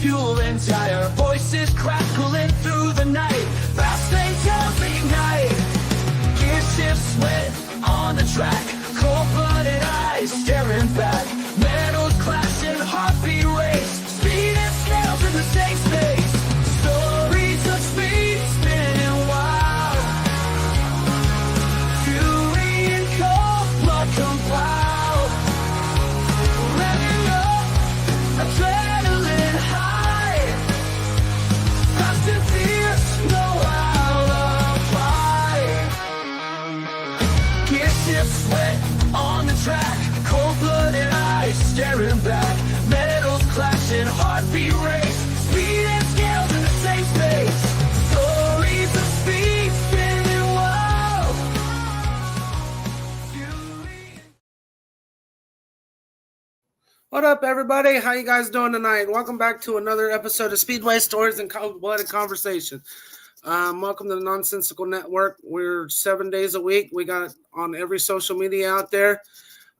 fueling tire, voices crackling through the night. Fast lanes every night. Gear shift sweat on the track. Cold-blooded eyes staring back. Metals clashing, heartbeat race. Speed and snails in the same space. Stories of speed spinning wild. Fury and cold blood compiled. Revving up, adrenaline high. Fast and fierce, no alibi. Gear shift sweat on the track. Cold-blooded eyes staring back. Metals clashing, heartbeat race. Speed and scales in the same space. Stories of speed spinning wild. Fury. What up, everybody? How you guys doing tonight? Welcome back to another episode of Speedway Stories and Cold-Blooded Conversation. Welcome to the Nonsensical Network. We're 7 days a week. We got it on every social media out there.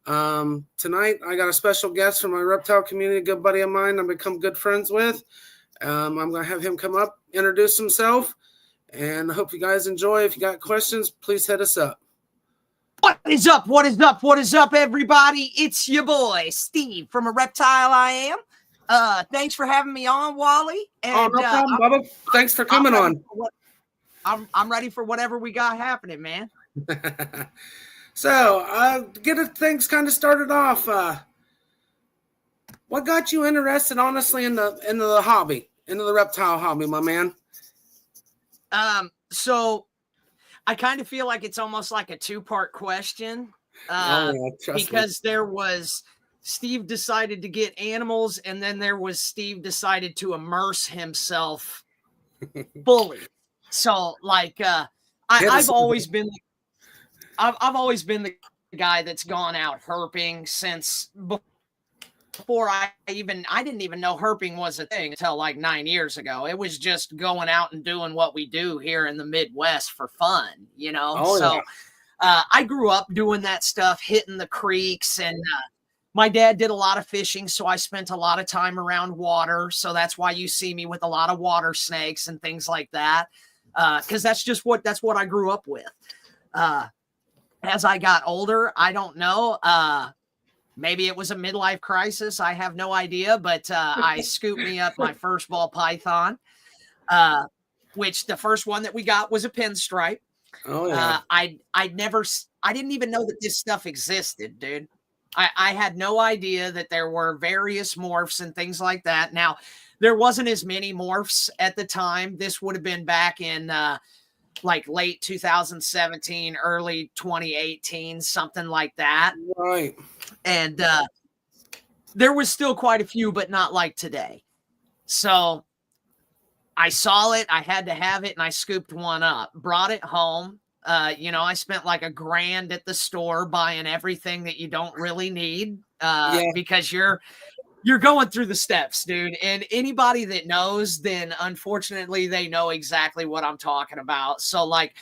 Tonight, I got a special guest from my reptile community, a good buddy of mine I've become good friends with. I'm going to have him come up, introduce himself, and I hope you guys enjoy. If you got questions, please hit us up. What is up? What is up? What is up, everybody? It's your boy, Steve from A Reptile I Am. Thanks for having me on, Wally. And, no problem, Bubba. Thanks for coming on. I'm ready for whatever we got happening, man. So, things kind of started off. What got you interested, honestly, into the hobby, into the reptile hobby, my man? So I kind of feel like it's almost like a two-part question. Because there was Steve decided to get animals, and then there was Steve decided to immerse himself fully. So, like, I've always been the guy that's gone out herping since before I didn't even know herping was a thing until like 9 years ago. It was just going out and doing what we do here in the Midwest for fun, you know? I grew up doing that stuff, hitting the creeks, and my dad did a lot of fishing, so I spent a lot of time around water. So that's why you see me with a lot of water snakes and things like that. Because that's what I grew up with. As I got older, I don't know. Maybe it was a midlife crisis. I have no idea. But I scooped me up my first ball python, which the first one that we got was a pinstripe. Oh yeah. I didn't even know that this stuff existed, dude. I had no idea that there were various morphs and things like that. Now, there wasn't as many morphs at the time. This would have been back in like late 2017, early 2018, something like that. Right. And there was still quite a few, but not like today. So I saw it, I had to have it, and I scooped one up, brought it home. I spent like $1,000 at the store buying everything that you don't really need because you're going through the steps, dude. And anybody that knows, then unfortunately they know exactly what I'm talking about. So like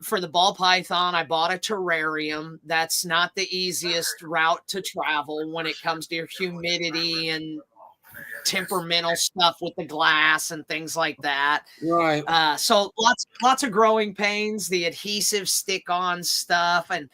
for the ball python, I bought a terrarium. That's not the easiest route to travel when it comes to your humidity and temperamental stuff with the glass and things like that. Right. So lots of growing pains, the adhesive stick on stuff, and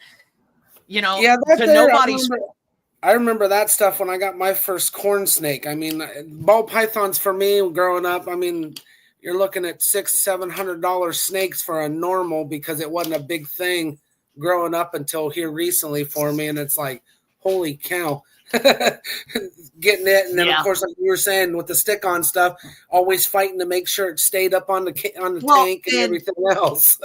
I remember that stuff when I got my first corn snake. I mean, ball pythons for me growing up, I mean, you're looking at $600-700 snakes for a normal because it wasn't a big thing growing up until here recently for me. And it's like, holy cow, getting it. And then of course, like you were saying with the stick on stuff, always fighting to make sure it stayed up on the tank and everything else.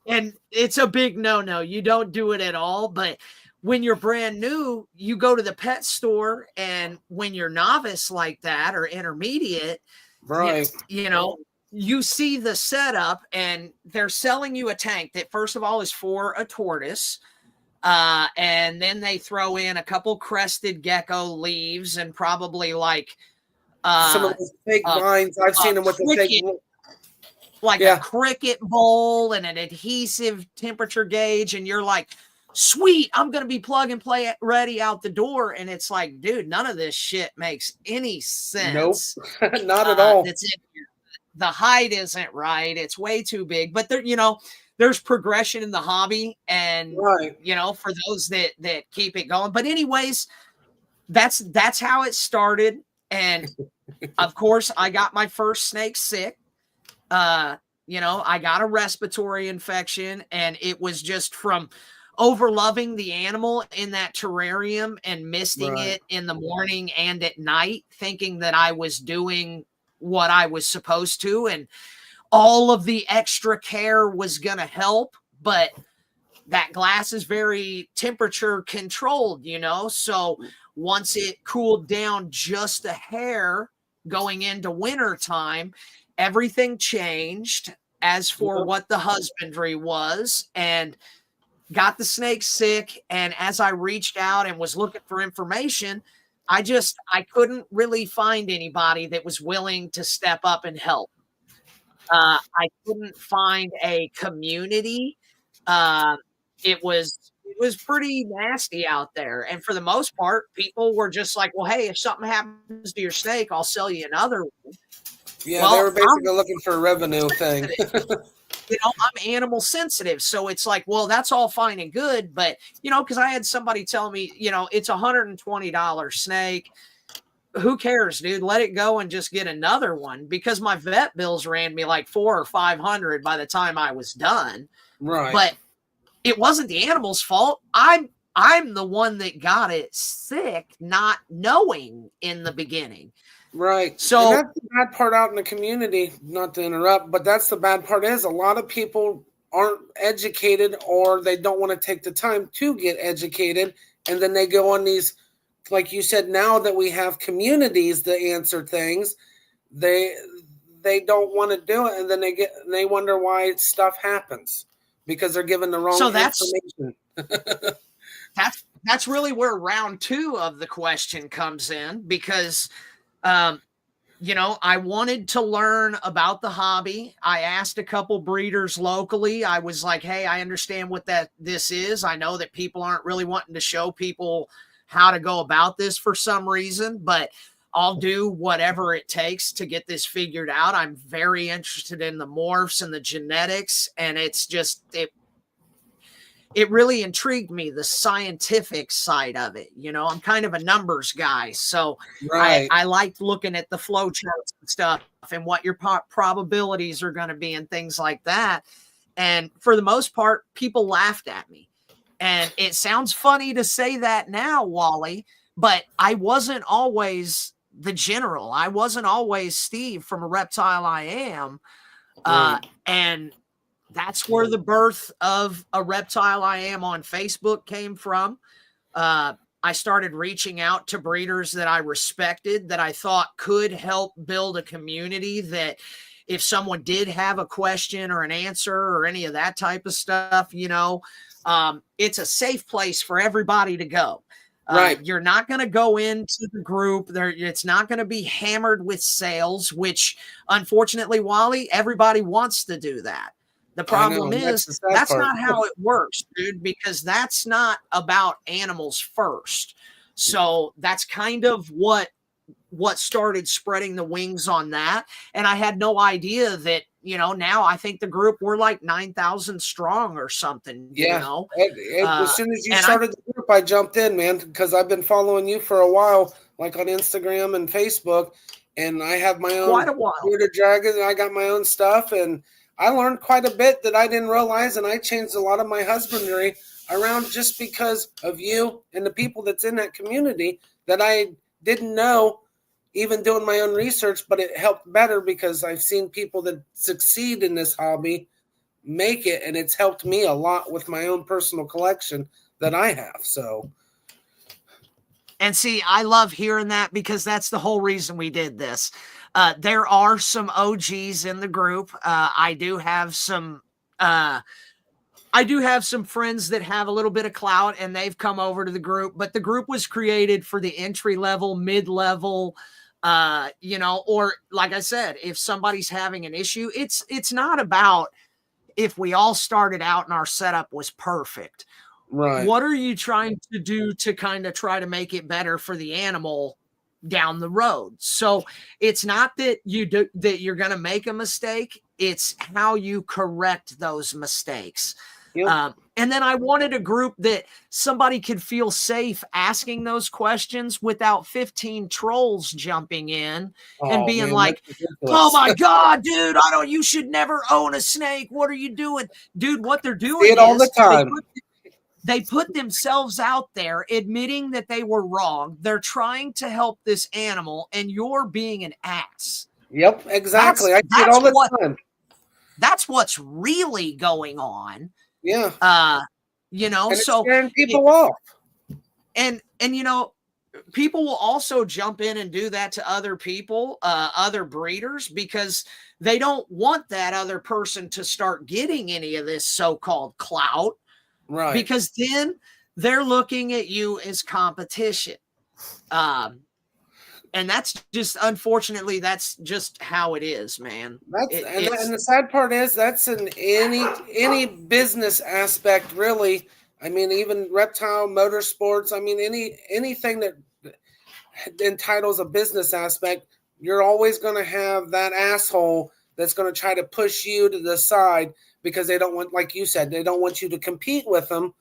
And it's a big no-no. You don't do it at all. But when you're brand new, you go to the pet store, and when you're novice like that or intermediate, right, you see the setup, and they're selling you a tank that first of all is for a tortoise. And then they throw in a couple crested gecko leaves and probably like some of those fake vines. I've seen them with the fake, like a cricket bowl and an adhesive temperature gauge, and you're like, sweet, I'm going to be plug and play ready out the door. And it's like, dude, none of this shit makes any sense. Nope, not at all. That's it. The height isn't right. It's way too big, but there, there's progression in the hobby, and right. For those that keep it going. But anyways, that's how it started. And of course I got my first snake sick. I got a respiratory infection, and it was just from overloving the animal in that terrarium and misting it in the morning and at night, thinking that I was doing what I was supposed to, and all of the extra care was going to help. But that glass is very temperature controlled, so once it cooled down just a hair going into winter time, everything changed as for what the husbandry was, and got the snake sick. And as I reached out and was looking for information, I couldn't really find anybody that was willing to step up and help. I couldn't find a community. It was pretty nasty out there. And for the most part, people were just like, well, hey, if something happens to your snake, I'll sell you another one. Yeah, they were basically looking for a revenue thing. I'm animal sensitive. So it's like, well, that's all fine and good. But, because I had somebody tell me, it's $120 snake. Who cares, dude? Let it go and just get another one, because my vet bills ran me like $400 or $500 by the time I was done. Right. But it wasn't the animal's fault. I'm the one that got it sick, not knowing in the beginning. Right. So and that's the bad part out in the community, not to interrupt, but that's the bad part is a lot of people aren't educated, or they don't want to take the time to get educated. And then they go on these, like you said, now that we have communities that answer things, they don't want to do it. And then they wonder why stuff happens, because they're given the wrong information. That's really where round 2 of the question comes in, because I wanted to learn about the hobby. I asked a couple breeders locally. I was like, hey, I understand what this is. I know that people aren't really wanting to show people how to go about this for some reason, but I'll do whatever it takes to get this figured out. I'm very interested in the morphs and the genetics, and it's just, it really intrigued me, the scientific side of it. I'm kind of a numbers guy, so I liked looking at the flow charts and stuff and what your probabilities are going to be and things like that. And for the most part, people laughed at me. And it sounds funny to say that now, Wally, but I wasn't always the general. I wasn't always Steve from A Reptile I Am. And that's where the birth of A Reptile I Am on Facebook came from. I started reaching out to breeders that I respected, that I thought could help build a community, that if someone did have a question or an answer or any of that type of stuff, it's a safe place for everybody to go. Right. You're not going to go into the group there. It's not going to be hammered with sales, which unfortunately, Wally, everybody wants to do that. The problem is that's not how it works, dude, because that's not about animals first. So that's kind of what started spreading the wings on that. And I had no idea that, now I think the group, we're like 9,000 strong or something. Yeah. As soon as you started the group, I jumped in, man, because I've been following you for a while, like on Instagram and Facebook, and I have my own bearded dragon, and I got my own stuff, and I learned quite a bit that I didn't realize, and I changed a lot of my husbandry around just because of you and the people that's in that community that I didn't know, even doing my own research, but it helped better because I've seen people that succeed in this hobby make it, and it's helped me a lot with my own personal collection that I have. So, and see, I love hearing that, because that's the whole reason we did this. There are some OGs in the group. I do have some friends that have a little bit of clout, and they've come over to the group, but the group was created for the entry level, mid-level, or like I said, if somebody's having an issue, it's not about if we all started out and our setup was perfect. Right. What are you trying to do to kind of try to make it better for the animal down the road? So it's not that you're going to make a mistake. It's how you correct those mistakes. Yep. And then I wanted a group that somebody could feel safe asking those questions without 15 trolls jumping in and Oh, being man, like, that's "Oh ridiculous. my God, dude, you should never own a snake. What are you doing?" Dude, what they're See doing it all the is time. they put themselves out there admitting that they were wrong. They're trying to help this animal, and you're being an ass. Yep, exactly. I see it all the time. That's what's really going on. Yeah. And it's so scaring people off. And people will also jump in and do that to other people, other breeders, because they don't want that other person to start getting any of this so-called clout. Right. Because then they're looking at you as competition. And that's just, unfortunately, that's just how it is, man. And the sad part is that's in any business aspect, really. I mean, even reptile, motorsports. I mean, anything that entitles a business aspect, you're always going to have that asshole that's going to try to push you to the side because they don't want, like you said, they don't want you to compete with them,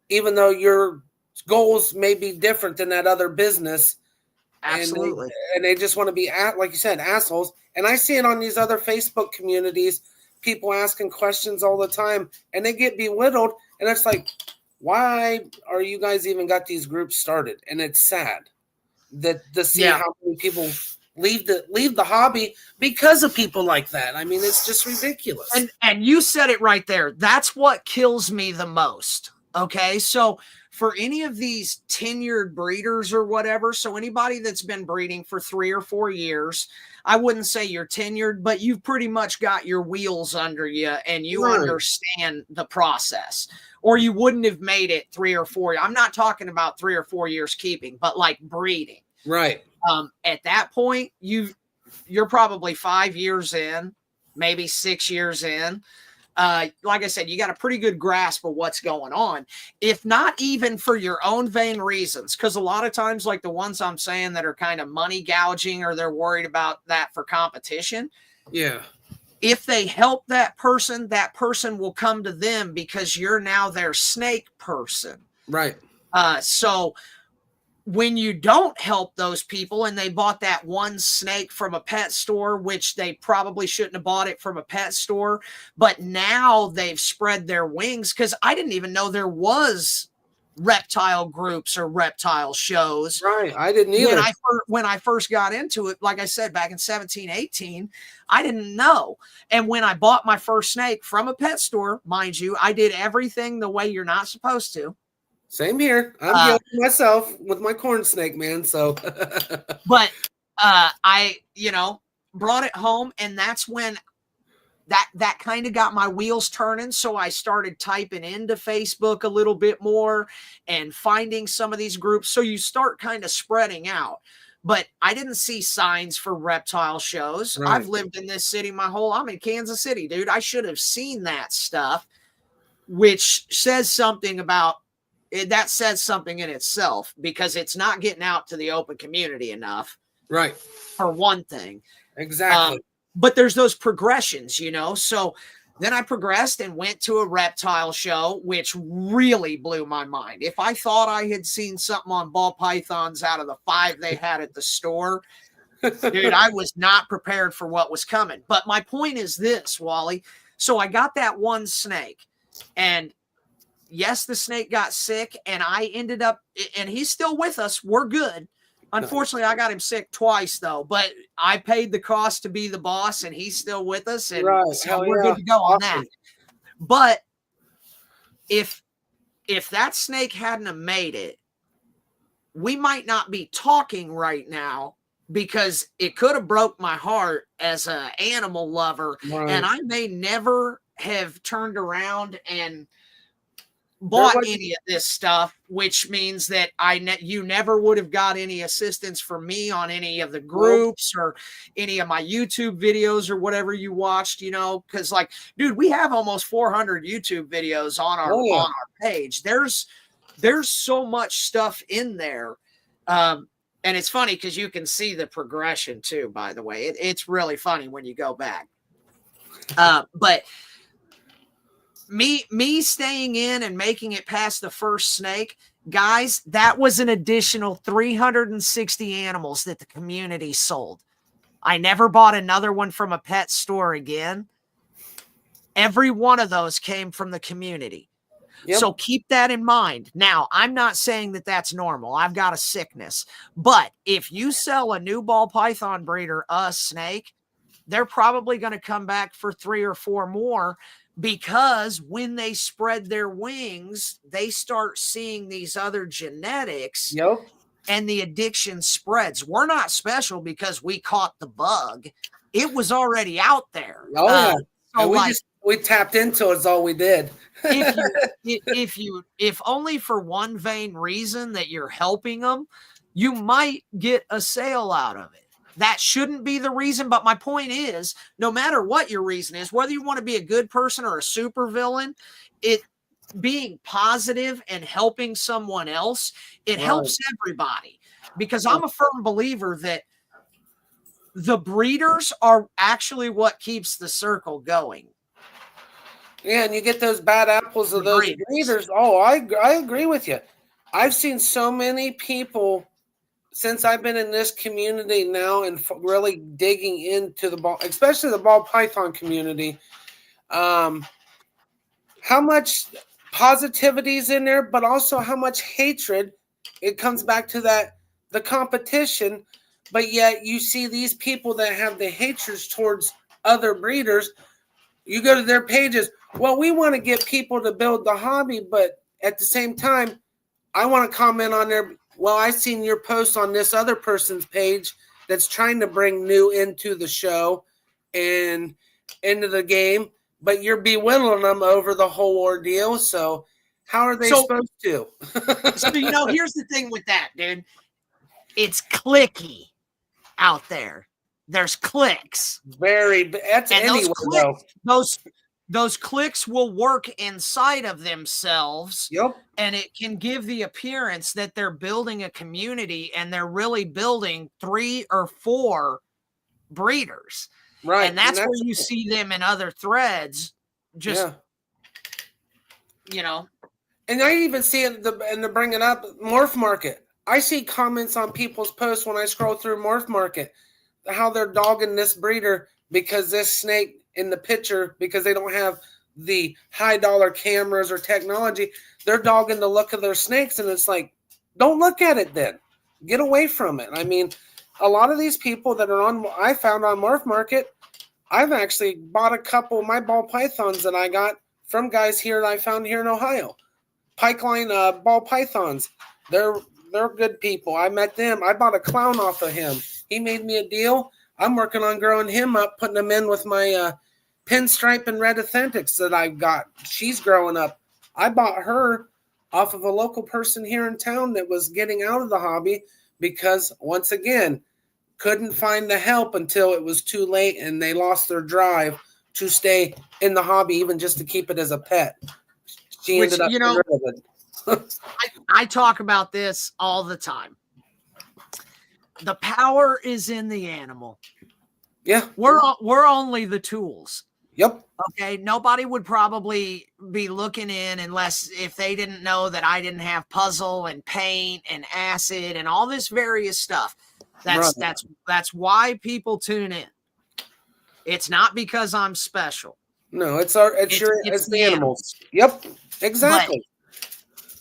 even though your goals may be different than that other business. Absolutely. And they just want to be, like you said, assholes. And I see it on these other Facebook communities, people asking questions all the time, and they get belittled. And it's like, why are you guys even got these groups started? And it's sad that to see how many people leave the hobby because of people like that. I mean, it's just ridiculous. And you said it right there. That's what kills me the most. Okay, so for any of these tenured breeders or whatever, so anybody that's been breeding for 3 or 4 years, I wouldn't say you're tenured, but you've pretty much got your wheels under you and you understand the process, or you wouldn't have made it 3 or 4. I'm not talking about 3 or 4 years keeping, but like breeding. Right. At that point, you're probably 5 years in, maybe 6 years in. Like I said, you got a pretty good grasp of what's going on, if not even for your own vain reasons. Because a lot of times, like the ones I'm saying that are kind of money gouging, or they're worried about that for competition. Yeah. If they help that person will come to them because you're now their snake person. Right. So when you don't help those people and they bought that one snake from a pet store, which they probably shouldn't have bought it from a pet store, but now they've spread their wings, because I didn't even know there was reptile groups or reptile shows. Right. I didn't either. When I first got into it, like I said, back in 17, 18, I didn't know. And when I bought my first snake from a pet store, mind you, I did everything the way you're not supposed to. Same here. I'm guilty myself with my corn snake, man. So, but I, brought it home, and that's when that kind of got my wheels turning. So I started typing into Facebook a little bit more and finding some of these groups. So you start kind of spreading out. But I didn't see signs for reptile shows. Right. I've lived in this city I'm in Kansas City, dude. I should have seen that stuff, which says something about it. That says something in itself, because it's not getting out to the open community enough. Right. For one thing. Exactly. But there's those progressions, So then I progressed and went to a reptile show, which really blew my mind. If I thought I had seen something on ball pythons out of the 5 they had at the store, dude, I was not prepared for what was coming. But my point is this, Wally. So I got that one snake, and yes, the snake got sick, and I ended up, and he's still with us. We're good. Unfortunately, I got him sick twice, though, but I paid the cost to be the boss, and he's still with us, and so we're good to go on that. But if that snake hadn't have made it, we might not be talking right now, because it could have broke my heart as an animal lover, and I may never have turned around and bought any of this stuff, which means that you never would have got any assistance from me on any of the groups or any of my YouTube videos or whatever you watched, because like, dude, we have almost 400 YouTube videos on our page. There's so much stuff in there. And it's funny because you can see the progression too, by the way. It's really funny when you go back. But me staying in and making it past the first snake, guys, that was an additional 360 animals that the community sold. I never bought another one from a pet store again. Every one of those came from the community. Yep. So keep that in mind. Now, I'm not saying that that's normal. I've got a sickness. But if you sell a new ball python breeder a snake, they're probably going to come back for 3 or 4 more, because when they spread their wings, they start seeing these other genetics. Yep. And the addiction spreads. We're not special because we caught the bug. It was already out there. Oh, yeah. So we tapped into it is all we did. if only for one vain reason that you're helping them, you might get a sale out of it. That shouldn't be the reason. But my point is, no matter what your reason is, whether you want to be a good person or a super villain, being positive and helping someone else, it helps everybody. Because I'm a firm believer that the breeders are actually what keeps the circle going. Yeah, and you get those bad apples of those breeders. Oh, I agree with you. I've seen so many people since I've been in this community now and really digging into the ball, especially the ball python community, how much positivity is in there, but also how much hatred. It comes back to the competition, but yet you see these people that have the hatred towards other breeders. You go to their pages. Well, we want to get people to build the hobby, but at the same time, I want to comment on there. Well, I seen your post on this other person's page that's trying to bring new into the show and into the game, but you're belittling them over the whole ordeal. So how are they supposed to? So, here's the thing with that, dude. It's clicky out there. There's clicks. That's anywhere, though. Those clicks will work inside of themselves. Yep. And it can give the appearance that they're building a community and they're really building 3 or 4 breeders. Right. And that's where you see them in other threads. And I even see it, and to bring it up, Morph Market. I see comments on people's posts when I scroll through Morph Market, how they're dogging this breeder because this snake in the picture, because they don't have the high dollar cameras or technology, they're dogging the look of their snakes. And it's like, don't look at it then. Get away from it. I mean, a lot of these people that are I found on Morph Market, I've actually bought a couple of my ball pythons that I got from guys here that I found here in Ohio. Pikeline ball pythons. They're good people. I met them. I bought a clown off of him. He made me a deal. I'm working on growing him up, putting him in with my pinstripe and red authentics that I've got. She's growing up. I bought her off of a local person here in town that was getting out of the hobby because, once again, couldn't find the help until it was too late and they lost their drive to stay in the hobby, even just to keep it as a pet. She ended up getting rid of it. I talk about this all the time. The power is in the animal. Yeah. We're only the tools. Yep. Okay. Nobody would probably be looking in if they didn't know that I didn't have puzzle and paint and acid and all this various stuff. That's why people tune in. It's not because I'm special. No, it's the animals. Yep. Exactly.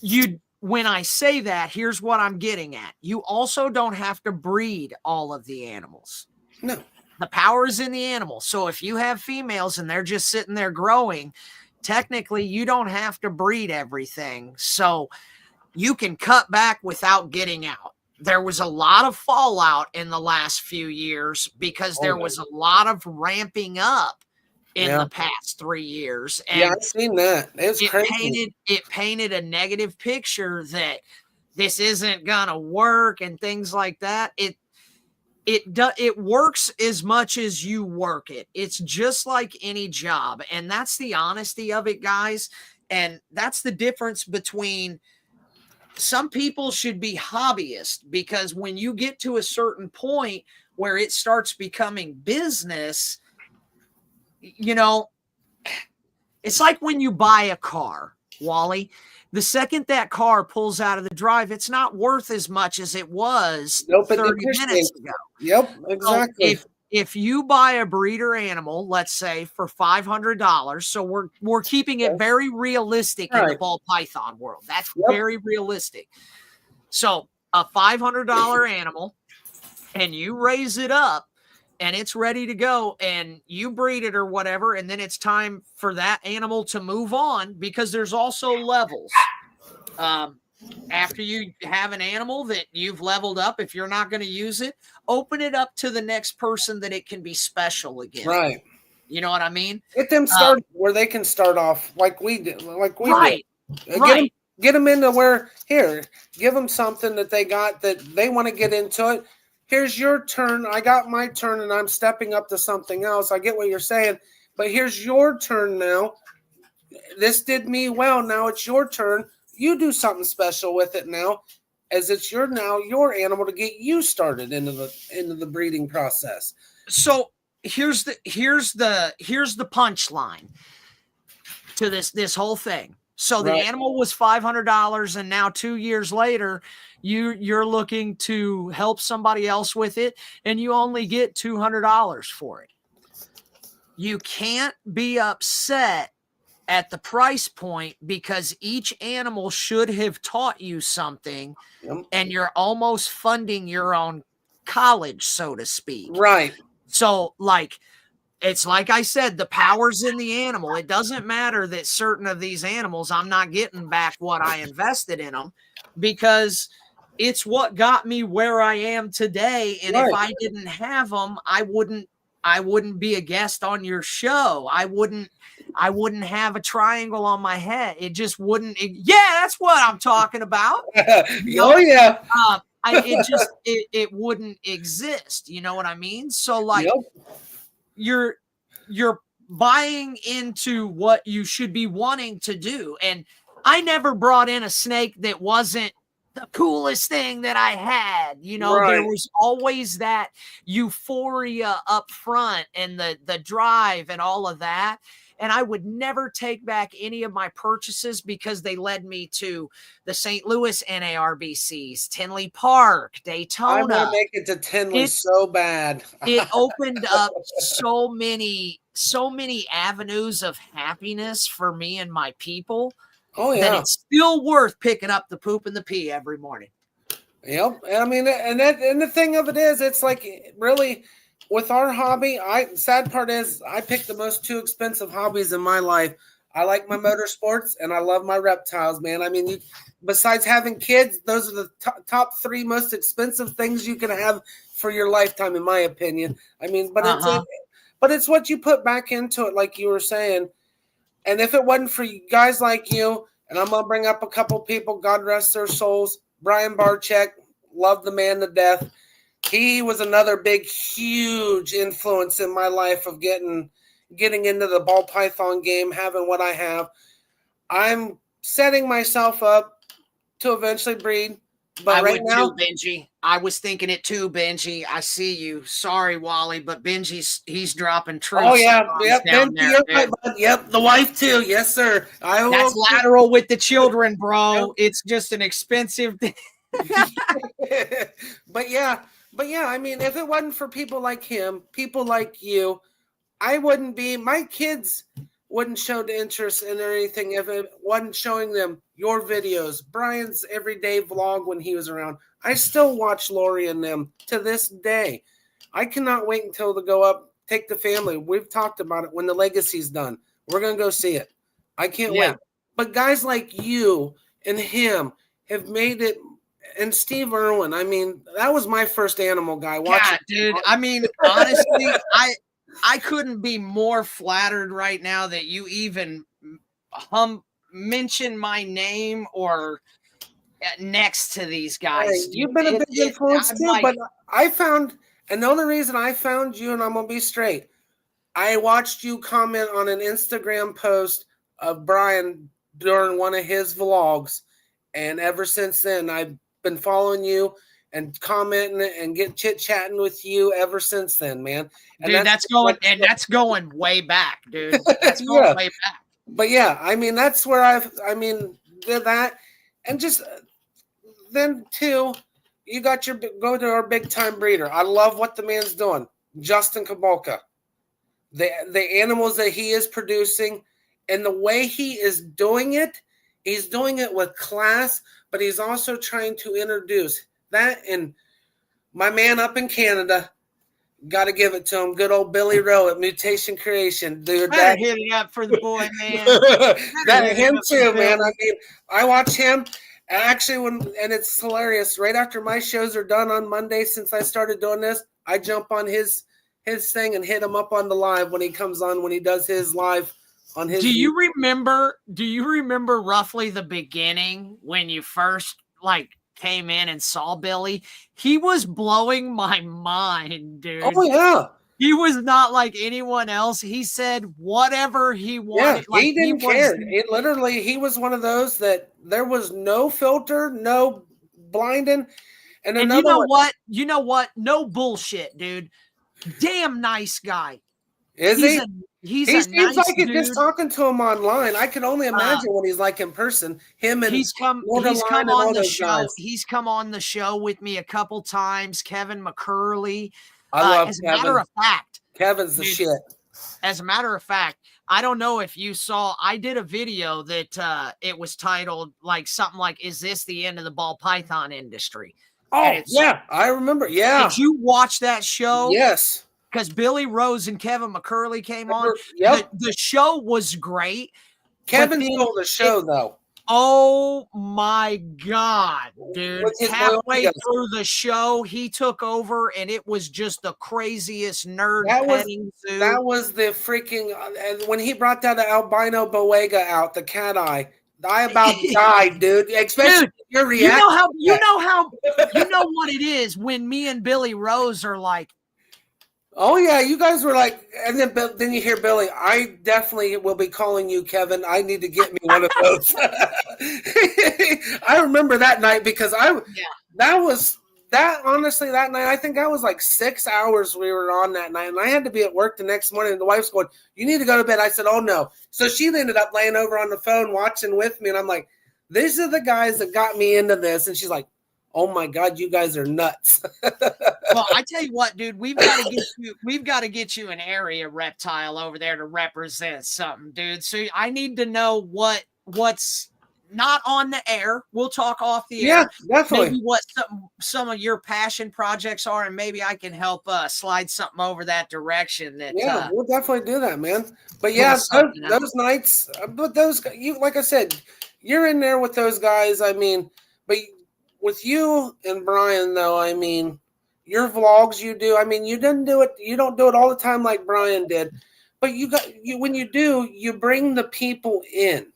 But when I say that, here's what I'm getting at. You also don't have to breed all of the animals. No. The power is in the animal. So if you have females and they're just sitting there growing, technically you don't have to breed everything. So you can cut back without getting out. There was a lot of fallout in the last few years because there was a lot of ramping up in the past 3 years. And yeah, I've seen that. It's crazy. It painted a negative picture that this isn't gonna work and things like that. It works as much as you work it. It's just like any job, and that's the honesty of it, guys. And that's the difference between some people should be hobbyists, because when you get to a certain point where it starts becoming business, you know, it's like when you buy a car, Wally. The second that car pulls out of the drive, it's not worth as much as it was 30 minutes ago. Yep, exactly. So if you buy a breeder animal, let's say for $500, so we're keeping it very realistic in the ball python world. That's very realistic. So a $500 animal, and you raise it up, and it's ready to go, and you breed it or whatever, and then it's time for that animal to move on, because there's also levels. After you have an animal that you've leveled up, if you're not going to use it, open it up to the next person that it can be special again. Right. You know what I mean? Get them started where they can start off like we did. Get them into where, here, give them something that they got that they want to get into it. Here's your turn. I got my turn, and I'm stepping up to something else. I get what you're saying, but here's your turn now. This did me well. Now it's your turn. You do something special with it now, as it's your animal to get you started into the breeding process. So here's the punchline to this whole thing. So the animal was $500, and now 2 years later, you're looking to help somebody else with it, and you only get $200 for it. You can't be upset at the price point, because each animal should have taught you something, and you're almost funding your own college, so to speak. Right. So it's like I said, the power's in the animal. It doesn't matter that certain of these animals, I'm not getting back what I invested in them, because it's what got me where I am today. And if I didn't have them, I wouldn't be a guest on your show. I wouldn't have a triangle on my head. It just wouldn't. That's what I'm talking about. It wouldn't exist. You know what I mean? So you're buying into what you should be wanting to do. And I never brought in a snake that wasn't the coolest thing that I had. There was always that euphoria up front, and the drive and all of that. And I would never take back any of my purchases, because they led me to the St. Louis NARBCs, Tinley Park, Daytona. I want to make it to Tinley so bad. It opened up so many avenues of happiness for me and my people. That it's still worth picking up the poop and the pee every morning. Yep. I mean, and the thing of it is, it's like, really, with our hobby, sad part is I picked the most two expensive hobbies in my life. I like my motorsports, and I love my reptiles, man. I mean, besides having kids, those are the top three most expensive things you can have for your lifetime, in my opinion. I mean, but it's what you put back into it, like you were saying. And if it wasn't for guys like you, and I'm going to bring up a couple people, God rest their souls, Brian Barczyk, love the man to death. He was another big, huge influence in my life of getting into the ball python game, having what I have. I'm setting myself up to eventually breed. But right now, Benji, I was thinking it too, Benji. I see you. Sorry, Wally, but he's dropping truth. Oh yeah, yep, the wife too. Yes, sir. That's lateral with the children, bro. Yep. It's just an expensive thing. But yeah. I mean, if it wasn't for people like him, people like you, my kids wouldn't show the interest in anything if it wasn't showing them your videos, Brian's everyday vlog when he was around. I still watch Lori and them to this day. I cannot wait until they go up, take the family. We've talked about it when the legacy's done. We're going to go see it. I can't wait. But guys like you and him have made it, and Steve Irwin, I mean, that was my first animal guy. Yeah, dude. I mean, honestly, I couldn't be more flattered right now that you even mention my name or next to these guys. Hey, you've been a big influence I'm too, like, but I found, and the only reason I found you, and I'm gonna be straight, I watched you comment on an Instagram post of Brian during one of his vlogs, and ever since then, I've been following you and commenting and get chit chatting with you ever since then, man. And dude, that's going way back, dude. That's going yeah. way back. But yeah, I mean, that's where did that, and just then too, you got your go to our big time breeder. I love what the man's doing, Justin Kabolka. The animals that he is producing and the way he is doing it, he's doing it with class, but he's also trying to introduce that. And my man up in Canada, got to give it to him. Good old Billy Rowe at Mutation Creation, dude. Better hit it up for the boy, man. That him too, man. I mean, I watch him. Actually, and it's hilarious. Right after my shows are done on Monday, since I started doing this, I jump on his thing and hit him up on the live when he comes on, when he does his live on his. Do you remember roughly the beginning when you first came in and saw Billy? He was blowing my mind, dude. Oh yeah. He was not like anyone else. He said whatever he wanted. Yeah, he didn't care. It literally, he was one of those that there was no filter, no blinding. And you know what? You know what? No bullshit, dude. Damn nice guy. Is he? He seems nice like it dude. Just talking to him online. I can only imagine what he's like in person. Him and he's come on the show. Guys. He's come on the show with me a couple times. Kevin McCurley. I love as Kevin. A matter of fact, Kevin's the shit. As a matter of fact, I don't know if you saw, I did a video that it was titled something like, "Is this the end of the ball python industry?" Oh, yeah, I remember. Yeah. Did you watch that show? Yes. Because Billy Rose and Kevin McCurley came on. Yep. The show was great. Kevin stole the show, though. Oh my God, dude. Halfway through the show, he took over and it was just the craziest nerd petting zoo. That was the freaking when he brought that albino boega out, the cat eye. I about died, dude. Especially your reaction. You know what it is when me and Billy Rose are like, oh yeah, you guys were like, and then you hear Billy. I definitely will be calling you, Kevin. I need to get me one of those. I remember that night because honestly that night I think that was like 6 hours we were on that night, and I had to be at work the next morning. And the wife's going, "You need to go to bed." I said, "Oh no." So she ended up laying over on the phone watching with me, and I'm like, "These are the guys that got me into this," and she's like, "Oh my God, you guys are nuts." Well, I tell you what, dude, we've got to get you an area reptile over there to represent something, dude. So I need to know what's not on the air. We'll talk off the air. Yeah, definitely. Maybe what some of your passion projects are, and maybe I can help slide something over that direction. Yeah, we'll definitely do that, man. But yeah, those nights, but like I said, you're in there with those guys. I mean, but with you and Brian, though, I mean, your vlogs you do, I mean, you don't do it all the time like Brian did, but when you do, you bring the people in.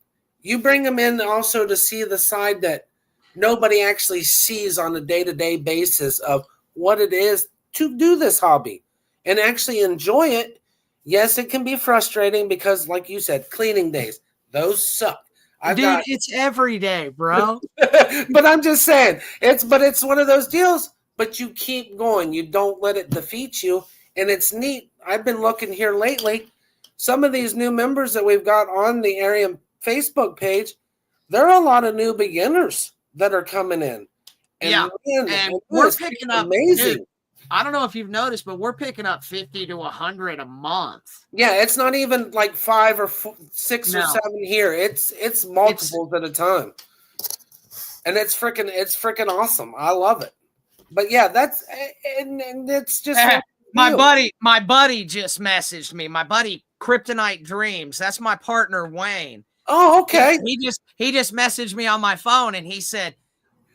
You bring them in also to see the side that nobody actually sees on a day-to-day basis of what it is to do this hobby and actually enjoy it. Yes, it can be frustrating because, like you said, cleaning days, those suck. It's every day, bro. But I'm just saying, it's one of those deals, but you keep going. You don't let it defeat you. And it's neat. I've been looking here lately. Some of these new members that we've got on the area Facebook page, there are a lot of new beginners that are coming in. And we're picking up amazing. Dude, I don't know if you've noticed, but we're picking up 50 to 100 a month. Yeah, it's not even like 5 or 6 or 7 here. It's multiples at a time. And it's freaking awesome. I love it. But yeah, that's and it's just my buddy just messaged me. My buddy Kryptonite Dreams. That's my partner Wayne. Oh, okay. He just messaged me on my phone and he said,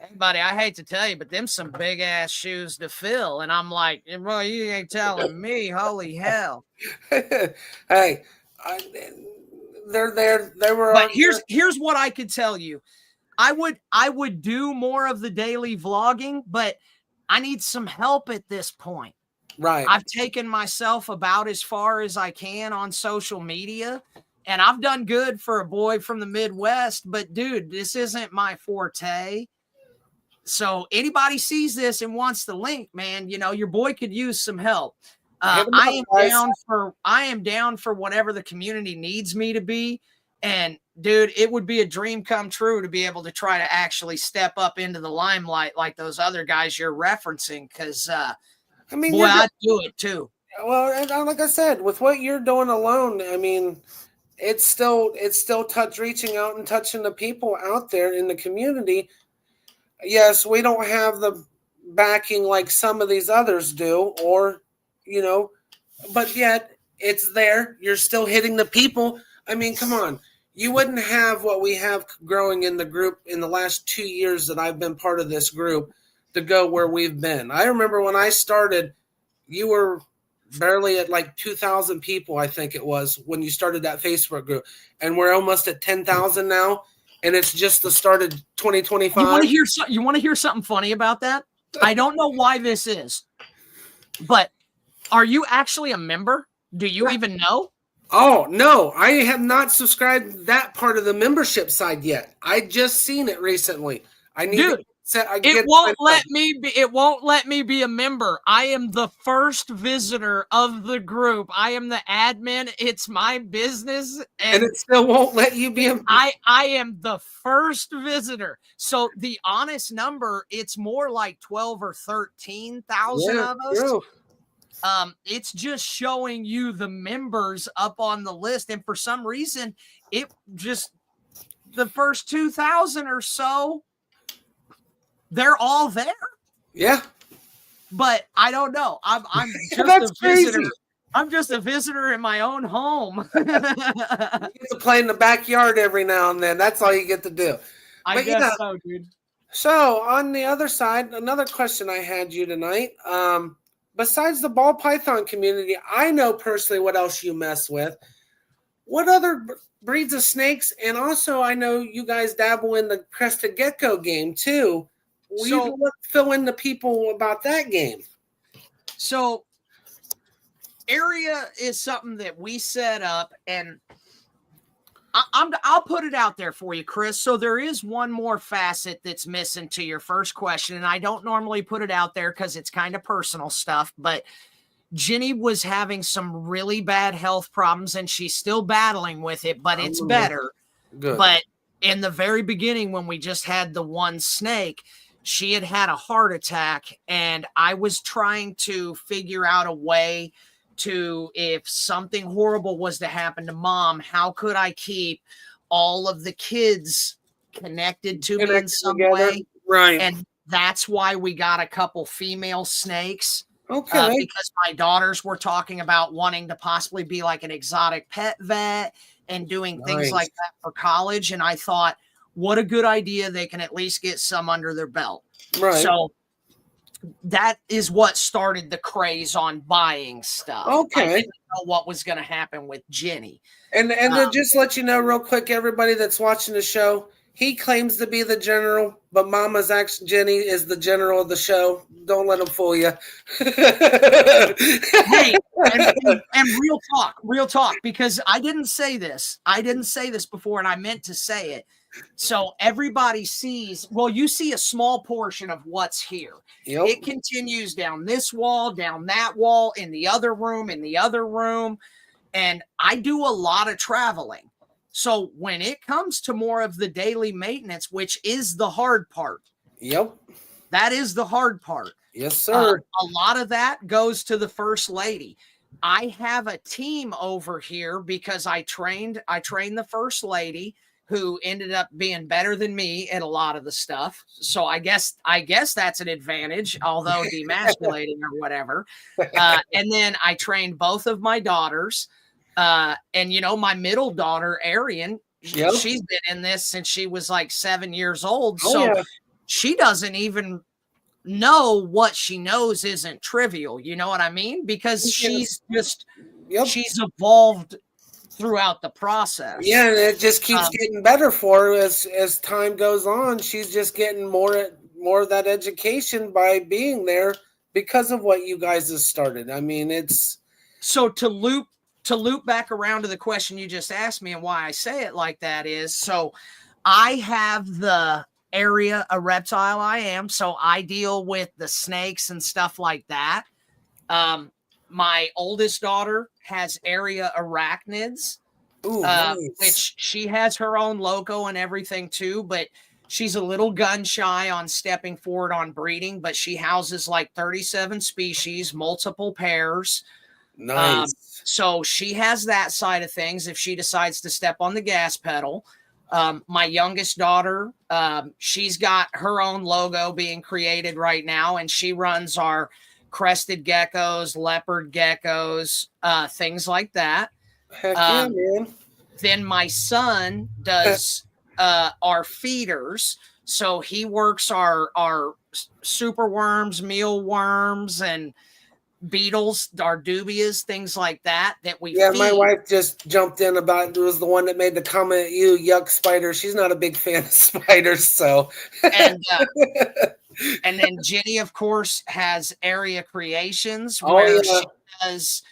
Hey, buddy, I hate to tell you, but them some big ass shoes to fill. And I'm like, bro, you ain't telling me. Holy hell. Hey, I, they're there. They were. But here's what I could tell you. I would do more of the daily vlogging, but I need some help at this point. Right. I've taken myself about as far as I can on social media, and I've done good for a boy from the Midwest, but dude, this isn't my forte. So anybody sees this and wants the link, man, you know, your boy could use some help. I am down for whatever the community needs me to be. And dude, it would be a dream come true to be able to try to actually step up into the limelight like those other guys you're referencing. Cause I mean, boy, I'd do it too. Well, and like I said, with what you're doing alone, I mean, it's still reaching out and touching the people out there in the community. Yes, we don't have the backing like some of these others do, or, you know, but yet it's there. You're still hitting the people. I mean, come on. You wouldn't have what we have growing in the group in the last 2 years that I've been part of this group to go where we've been. I remember when I started, you were barely at like 2,000 people, I think it was, when you started that Facebook group. And we're almost at 10,000 now. And it's just the start of 2025. You want to hear something funny about that? I don't know why this is, but are you actually a member? Do you even know? Oh, no, I have not subscribed that part of the membership side yet. I just seen it recently. I need to it won't let me be a member. I am the first visitor of the group. I am the admin. It's my business. And it still won't let you be a member. I am the first visitor. So the honest number, it's more like 12 or 13,000 of us. True. It's just showing you the members up on the list. And for some reason, it just, the first 2,000 or so, they're all there. Yeah. But I don't know. I'm just a visitor. Crazy. I'm just a visitor in my own home. You get to play in the backyard every now and then. That's all you get to do. I guess so, dude. So on the other side, another question I had you tonight. Besides the ball python community, I know personally what else you mess with. What other breeds of snakes? And also, I know you guys dabble in the crested gecko game too. Will you fill in the people about that game? So, area is something that we set up, and I'll put it out there for you, Chris. So there is one more facet that's missing to your first question, and I don't normally put it out there because it's kind of personal stuff, but Jenny was having some really bad health problems, and she's still battling with it, but it's better. Good. But in the very beginning, when we just had the one snake, she had a heart attack, and I was trying to figure out a way to, if something horrible was to happen to mom, how could I keep all of the kids connected to me in some way? Right. And that's why we got a couple female snakes. Okay. Because my daughters were talking about wanting to possibly be like an exotic pet vet and doing things like that for college. And I thought, what a good idea. They can at least get some under their belt. Right. So that is what started the craze on buying stuff. Okay. I didn't know what was going to happen with Jenny. And to just let you know real quick, everybody that's watching the show, he claims to be the general, but Mama's actually, Jenny is the general of the show. Don't let him fool you. Hey, and real talk, because I didn't say this. I didn't say this before, and I meant to say it. So everybody sees, well, you see a small portion of what's here. Yep. It continues down this wall, down that wall, in the other room, and I do a lot of traveling. So when it comes to more of the daily maintenance, which is the hard part. Yep. That is the hard part. Yes, sir. A lot of that goes to the first lady. I have a team over here because I trained the first lady, who ended up being better than me at a lot of the stuff. So I guess that's an advantage, although demasculating or whatever. And then I trained both of my daughters. And my middle daughter, Arian, she's been in this since she was like 7 years old. So she doesn't even know what she knows isn't trivial. You know what I mean? Because she's just, she's evolved throughout the process. Yeah, and it just keeps getting better for her as time goes on. She's just getting more of that education by being there because of what you guys have started. I mean, it's so to loop back around to the question you just asked me and why I say it like that is, so I have the area a reptile I am, so I deal with the snakes and stuff like that. My oldest daughter has area arachnids. Ooh, nice. Which she has her own logo and everything too, but she's a little gun shy on stepping forward on breeding, but she houses like 37 species, multiple pairs. Nice. So she has that side of things if she decides to step on the gas pedal. My youngest daughter, she's got her own logo being created right now, and she runs our crested geckos, leopard geckos, things like that. Heck yeah, man. Then my son does our feeders. So he works our super worms, mealworms, and beetles, our dubias, things like that we feed. My wife just jumped in about, it was the one that made the comment, you yuck spider. She's not a big fan of spiders, so. And then Jenny, of course, has Area Creations where she does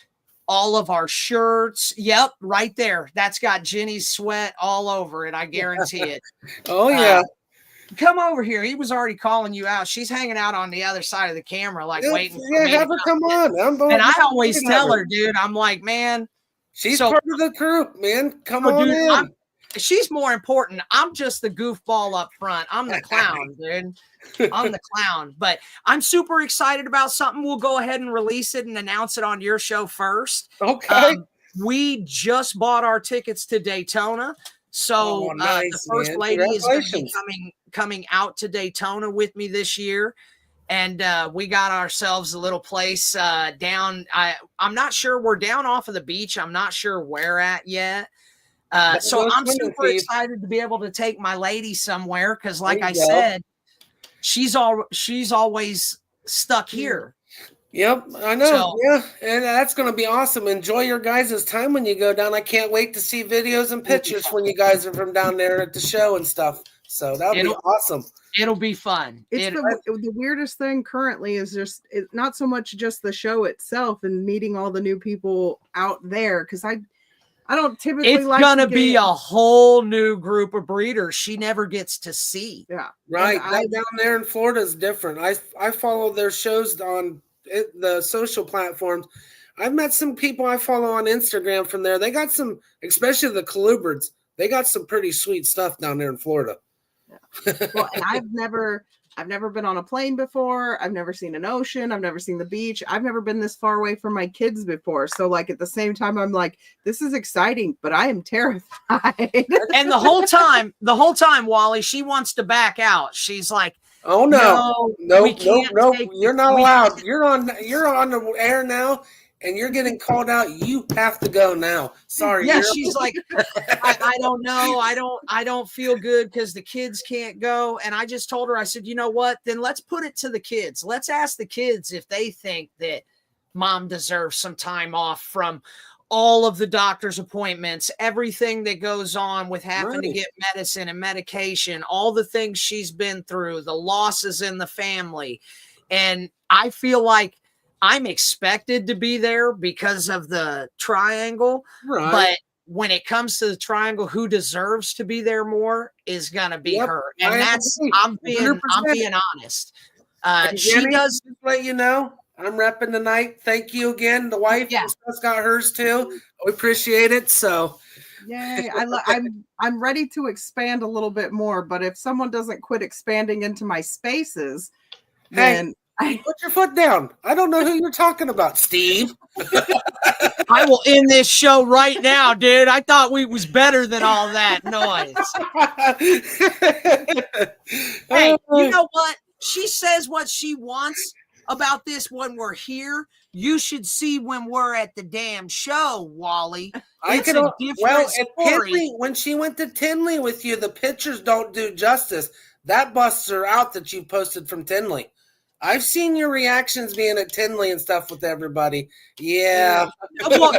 all of our shirts. Yep, right there. That's got Jenny's sweat all over it. I guarantee it. Oh, yeah. Come over here. He was already calling you out. She's hanging out on the other side of the camera, like waiting for me. Have her come on. And I always tell her, dude, I'm like, man. She's part of the crew, man. Come on in. She's more important. I'm just the goofball up front. I'm the clown, dude. I'm the clown. But I'm super excited about something. We'll go ahead and release it and announce it on your show first. Okay. We just bought our tickets to Daytona. So nice, the first lady is going to be coming out to Daytona with me this year. And we got ourselves a little place down. I'm not sure. We're down off of the beach. I'm not sure where at yet. So I'm super excited to be able to take my lady somewhere because, like I said, she's always stuck here. Yep, I know. So, yeah, and that's going to be awesome. Enjoy your guys' time when you go down. I can't wait to see videos and pictures when you guys are from down there at the show and stuff. So that'll be awesome. It'll be fun. The weirdest thing currently is just not so much just the show itself and meeting all the new people out there, because I don't typically it's gonna be a whole new group of breeders she never gets to see. Yeah, right. Down there in Florida is different. I follow their shows on the social platforms. I've met some people I follow on Instagram from there. They got some, especially the colubrids. They got some pretty sweet stuff down there in Florida. Yeah. Well, and I've never been on a plane before. I've never seen an ocean. I've never seen the beach. I've never been this far away from my kids before. So like at the same time, I'm like, this is exciting, but I am terrified. And the whole time, Wally, she wants to back out. She's like, oh no, you're not allowed. You're on the air now. And you're getting called out. You have to go now. Sorry. Yeah, she's like, I don't know. I don't feel good because the kids can't go. And I just told her, I said, you know what? Then let's put it to the kids. Let's ask the kids if they think that mom deserves some time off from all of the doctor's appointments, everything that goes on with having to get medicine and medication, all the things she's been through, the losses in the family. And I feel like I'm expected to be there because of the triangle, but when it comes to the triangle, who deserves to be there more is gonna be her, and I'm being honest. She does. Just let you know, I'm repping tonight. Thank you again. The wife just got hers too. We appreciate it. So, yay! I'm ready to expand a little bit more, but if someone doesn't quit expanding into my spaces, then. Put your foot down. I don't know who you're talking about, Steve. I will end this show right now, dude. I thought we was better than all that noise. Hey, you know what? She says what she wants about this when we're here. You should see when we're at the damn show, Wally. It's a different story. Tinley, when she went to Tinley with you, the pictures don't do justice. that busts her out that you posted from Tinley. I've seen your reactions being at Tinley and stuff with everybody. Yeah. Well,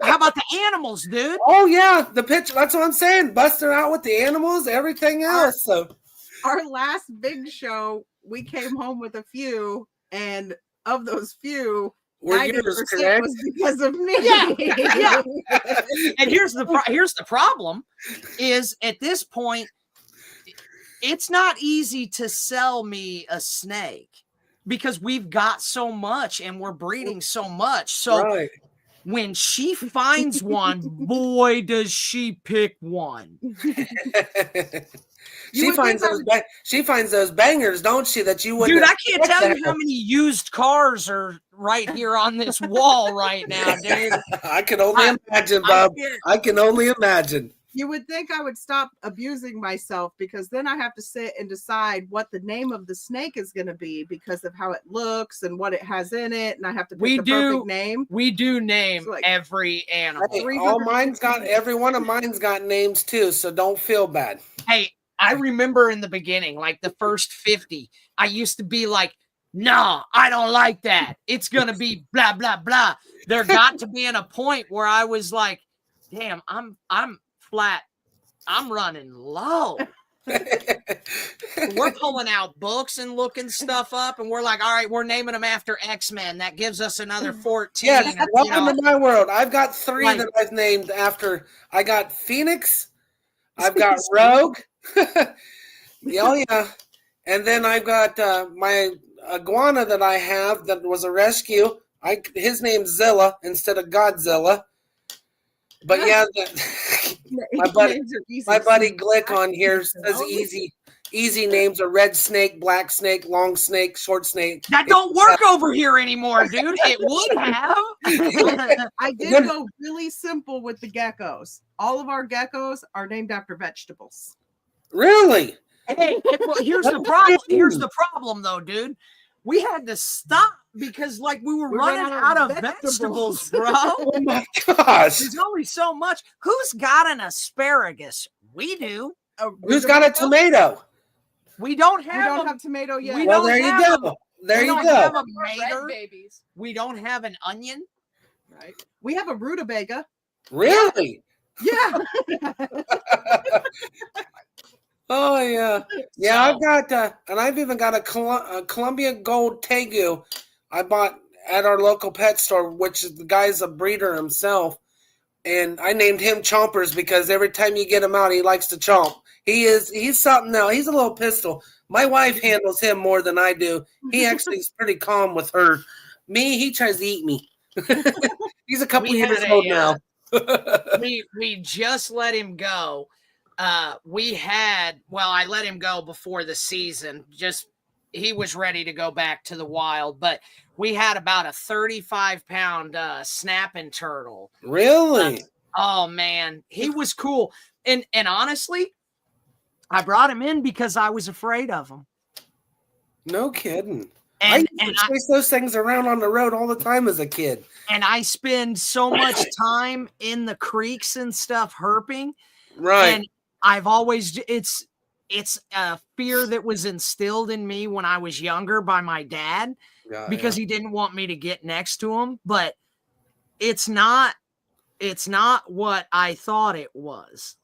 how about the animals, dude? Oh yeah, the picture. That's what I'm saying. Bust her out with the animals, everything else. So Our last big show, we came home with a few, and of those few, were 90% yours correct? was because of me. Yeah. And here's the problem is at this point, it's not easy to sell me a snake because we've got so much and we're breeding so much. So Right. when she finds one, boy, does she pick one. She finds those bangers, don't she? That you wouldn't. Dude, I can't expect tell to you how have. many used cars are right here on this wall right now, dude. I can only imagine, Bob. I can only imagine. You would think I would stop abusing myself because then I have to sit and decide what the name of the snake is going to be because of how it looks and what it has in it, and I have to pick the perfect name. We do name So, like, every animal. Hey, every one of mine's got names too, so don't feel bad. Hey, I remember in the beginning, like the first 50, I used to be like, no, I don't like that. It's going to be blah, blah, blah. There got to be in a point where I was like, damn, I'm flat. I'm running low. We're pulling out books and looking stuff up, and we're like, all right, we're naming them after X-Men. That gives us another 14. Yes, welcome to my world. I've got 3 Like- that I've named after. I got Phoenix. I've got Rogue. Oh yeah, and then I've got my iguana that I have that was a rescue. His name's Zilla instead of Godzilla. But yeah, my buddy Glick on here says easy names are red snake, black snake, long snake, short snake. That don't work over here anymore, dude. It would have. I did go really simple with the geckos. All of our geckos are named after vegetables. Really? Hey, well, here's the problem. Here's the problem, though, dude. We had to stop because, like, we were running out of vegetables, bro. Oh my gosh! There's only so much. Who's got an asparagus? We do. Who's got a tomato? We don't have tomato yet. Well, there you go. There you go. We don't have an onion. Right. We have a rutabaga. Really? Yeah. Oh yeah, yeah. I've got and I've even got a Columbia Gold Tegu I bought at our local pet store, which the guy's a breeder himself, and I named him Chompers because every time you get him out, he likes to chomp. He's something else. He's a little pistol. My wife handles him more than I do. He actually is pretty calm with her. Me, he tries to eat me. He's a couple years old now. we just let him go. I let him go before the season. He was ready to go back to the wild, but we had about a 35-pound snapping turtle. Really? Oh man, he was cool. And honestly, I brought him in because I was afraid of him. No kidding. And I chase those things around on the road all the time as a kid. And I spend so much time in the creeks and stuff herping. Right. And I've always, it's a fear that was instilled in me when I was younger by my dad because he didn't want me to get next to him, but it's not what I thought it was.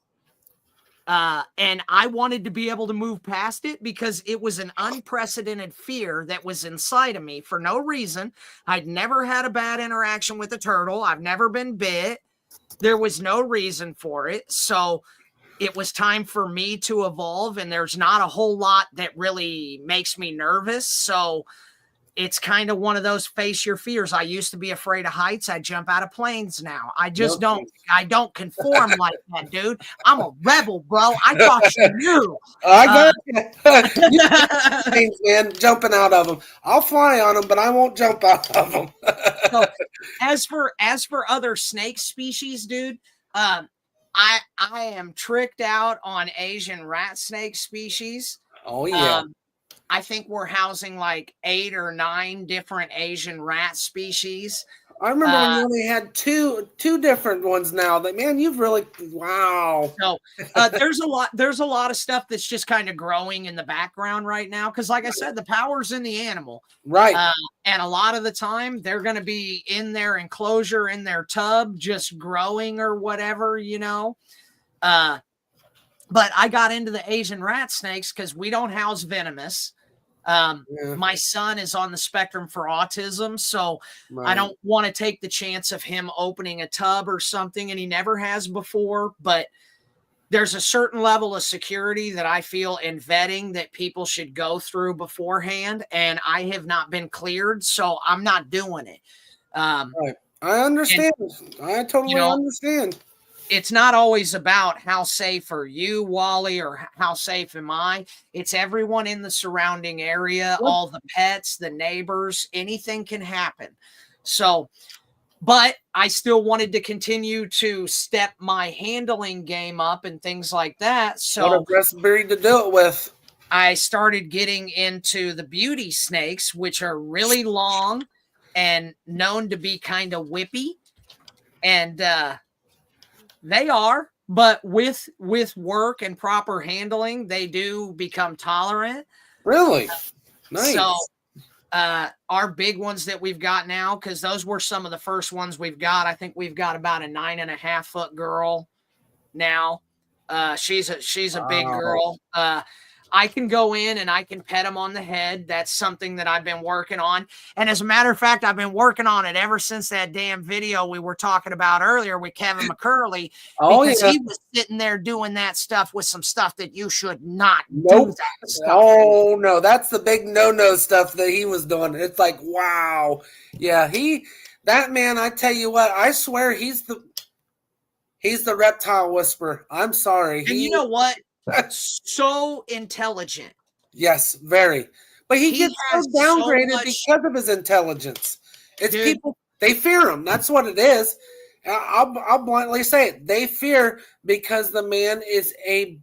And I wanted to be able to move past it because it was an unprecedented fear that was inside of me for no reason. I'd never had a bad interaction with a turtle. I've never been bit. There was no reason for it. So it was time for me to evolve, and there's not a whole lot that really makes me nervous. So it's kind of one of those face your fears. I used to be afraid of heights. I jump out of planes now. I just I don't conform like that, dude. I'm a rebel, bro. I thought you knew. I got things, man, jumping out of them. I'll fly on them, but I won't jump out of them. So, as for other snake species, dude, I am tricked out on Asian rat snake species. Oh yeah. I think we're housing like 8 or 9 different Asian rat species. I remember when you only had two different ones now. That man, you've really wow. So there's a lot of stuff that's just kind of growing in the background right now. Cause like I said, the power's in the animal. Right. And a lot of the time they're going to be in their enclosure, in their tub, just growing or whatever, you know. But I got into the Asian rat snakes because we don't house venomous. My son is on the spectrum for autism, so I don't want to take the chance of him opening a tub or something, and he never has before. But there's a certain level of security that I feel in vetting that people should go through beforehand, and I have not been cleared, so I'm not doing it. Right. I understand. I totally understand. It's not always about how safe are you, Wally, or how safe am I. It's everyone in the surrounding area, all the pets, the neighbors, anything can happen. So, but I still wanted to continue to step my handling game up and things like that. So, what a best breed to do it with. I started getting into the beauty snakes, which are really long and known to be kind of whippy. And, they are, but with work and proper handling, they do become tolerant. Really? Nice. So our big ones that we've got now, because those were some of the first ones we've got. I think we've got about a 9.5-foot girl now. She's a big girl. I can go in and I can pet them on the head. That's something that I've been working on. And as a matter of fact, I've been working on it ever since that damn video we were talking about earlier with Kevin McCurley. Because he was sitting there doing that stuff with some stuff that you should not do that stuff. Oh, no. That's the big no-no stuff that he was doing. It's like, wow. Yeah, that man, I tell you what, I swear he's the reptile whisperer. I'm sorry. And you know what? So intelligent. Yes, very. But he gets so downgraded because of his intelligence. It's people, they fear him. That's what it is. I'll bluntly say it. They fear because the man is a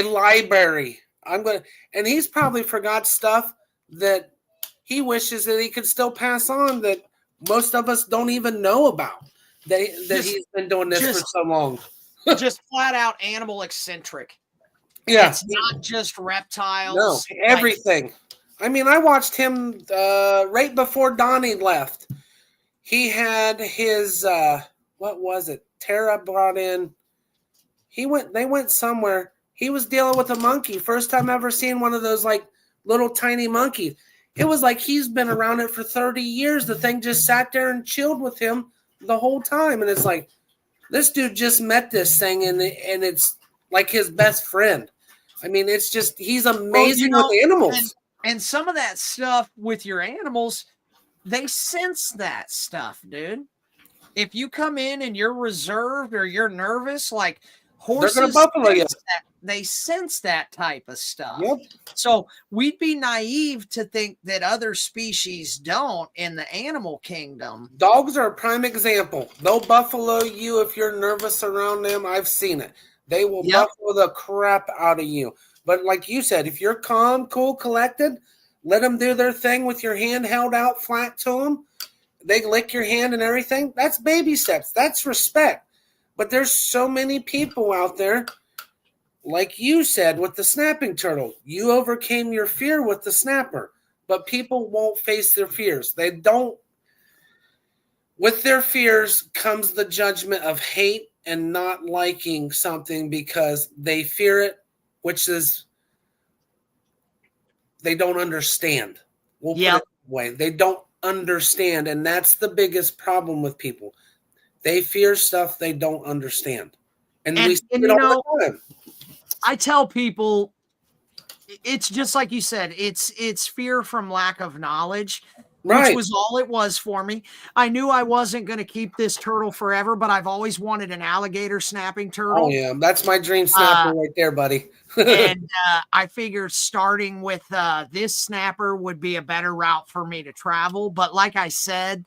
library. And he's probably forgot stuff that he wishes that he could still pass on that most of us don't even know about. That he's been doing this for so long. Just flat out animal eccentric. Yeah. It's not just reptiles. No, everything. I mean, I watched him right before Donnie left. He had his what was it? Tara brought in. They went somewhere. He was dealing with a monkey. First time ever seen one of those like little tiny monkeys. It was like he's been around it for 30 years. The thing just sat there and chilled with him the whole time. And it's like, this dude just met this thing, and it's like his best friend. I mean, it's just, he's amazing with animals. And some of that stuff with your animals, they sense that stuff, dude. If you come in and you're reserved or you're nervous, like horses, they're gonna buffalo you. They sense that type of stuff. Yep. So we'd be naive to think that other species don't in the animal kingdom. Dogs are a prime example. They'll buffalo you if you're nervous around them. I've seen it. They will buffalo the crap out of you. But like you said, if you're calm, cool, collected, let them do their thing with your hand held out flat to them. They lick your hand and everything. That's baby steps. That's respect. But there's so many people out there, like you said, with the snapping turtle. You overcame your fear with the snapper. But people won't face their fears. They don't. With their fears comes the judgment of hate and not liking something because they fear it, which is they don't understand. We'll put it that way. They don't understand, and that's the biggest problem with people. They fear stuff they don't understand. And we see it all the time. I tell people, it's just like you said, it's fear from lack of knowledge, which was all it was for me. I knew I wasn't going to keep this turtle forever, but I've always wanted an alligator snapping turtle. Oh, yeah. That's my dream snapper right there, buddy. And I figured starting with this snapper would be a better route for me to travel. But like I said,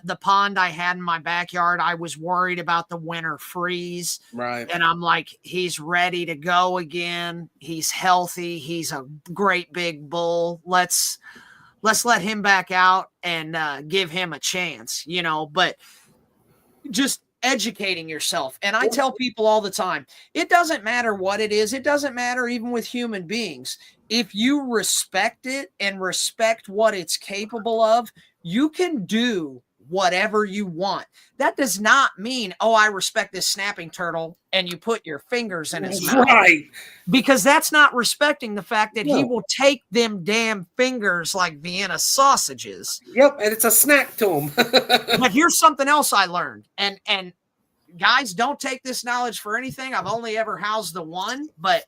the pond I had in my backyard, I was worried about the winter freeze. Right. And I'm like, he's ready to go again. He's healthy. He's a great big bull. Let's let's let him back out and give him a chance, you know, but just educating yourself. And I tell people all the time, it doesn't matter what it is. It doesn't matter even with human beings. If you respect it and respect what it's capable of, you can do whatever you want. That does not mean, oh, I respect this snapping turtle and you put your fingers in his mouth. Right. Because that's not respecting the fact that he No. will take them damn fingers like Vienna sausages. Yep, and it's a snack to him. But here's something else I learned. And guys, don't take this knowledge for anything. I've only ever housed the one, but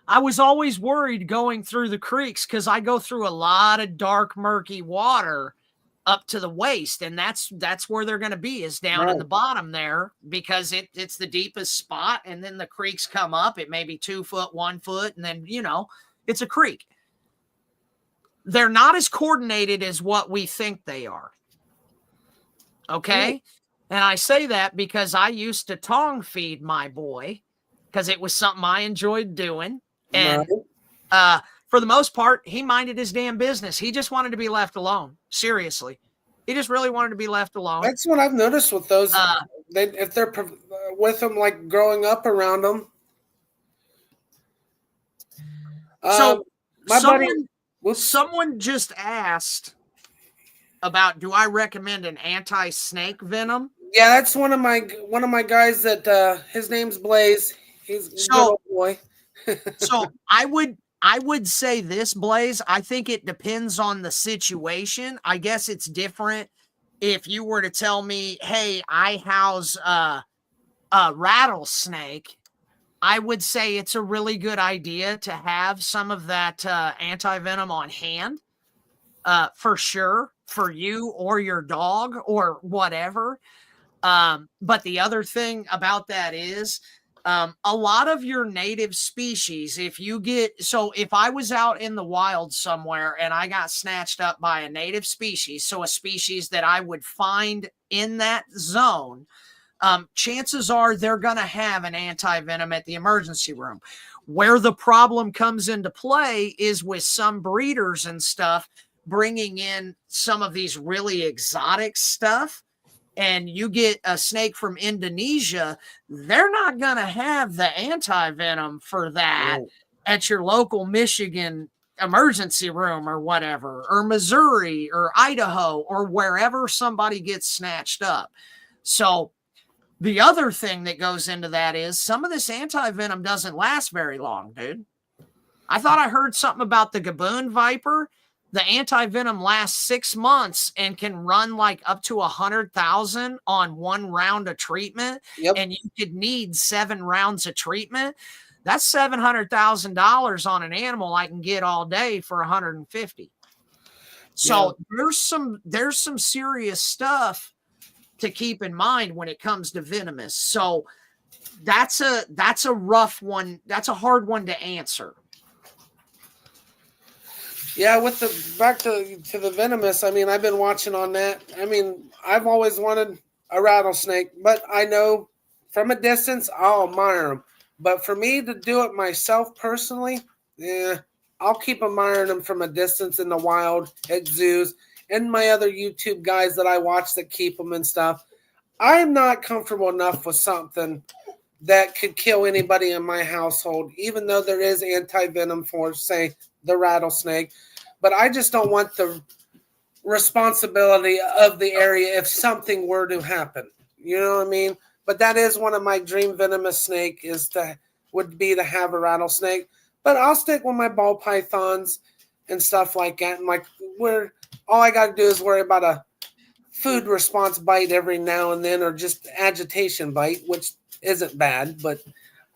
I was always worried going through the creeks because I go through a lot of dark, murky water up to the waist, and that's where they're going to be, is down in the bottom there, because it's the deepest spot, and then the creeks come up. It may be 2 foot, 1 foot, and then, you know, it's a creek. They're not as coordinated as what we think they are. Okay? And I say that because I used to tongue feed my boy because it was something I enjoyed doing. And for the most part, he minded his damn business. He just wanted to be left alone. Seriously. He just really wanted to be left alone. That's what I've noticed with those. If they're with them, like growing up around them. So my someone just asked about, do I recommend an anti-snake venom? Yeah, that's one of my guys that his name's Blaze. He's a good old boy. So I would say this, Blaze. I think it depends on the situation. I guess it's different if you were to tell me, hey, I house a rattlesnake. I would say it's a really good idea to have some of that anti-venom on hand, for sure, for you or your dog or whatever. But the other thing about that is, a lot of your native species, if I was out in the wild somewhere and I got snatched up by a native species, so a species that I would find in that zone, chances are they're going to have an anti-venom at the emergency room. Where the problem comes into play is with some breeders and stuff bringing in some of these really exotic stuff. And you get a snake from Indonesia, they're not going to have the anti-venom for that at your local Michigan emergency room or whatever, or Missouri or Idaho or wherever somebody gets snatched up. So the other thing that goes into that is some of this anti-venom doesn't last very long, dude. I thought I heard something about the Gaboon Viper. The anti-venom lasts 6 months and can run like up to 100,000 on 1 round of treatment. Yep. And you could need 7 rounds of treatment. That's $700,000 on an animal I can get all day for 150. So there's some serious stuff to keep in mind when it comes to venomous. So that's a rough one. That's a hard one to answer. Yeah, with back to the venomous, I mean, I've been watching on that. I mean, I've always wanted a rattlesnake, but I know from a distance I'll admire them. But for me to do it myself personally, I'll keep admiring them from a distance in the wild, at zoos, and my other YouTube guys that I watch that keep them and stuff. I'm not comfortable enough with something that could kill anybody in my household, even though there is anti-venom for, say, the rattlesnake. But I just don't want the responsibility of the area if something were to happen. You know what I mean? But that is one of my dream venomous snake would be to have a rattlesnake. But I'll stick with my ball pythons and stuff like that. And like where all I got to do is worry about a food response bite every now and then, or just agitation bite, which isn't bad, but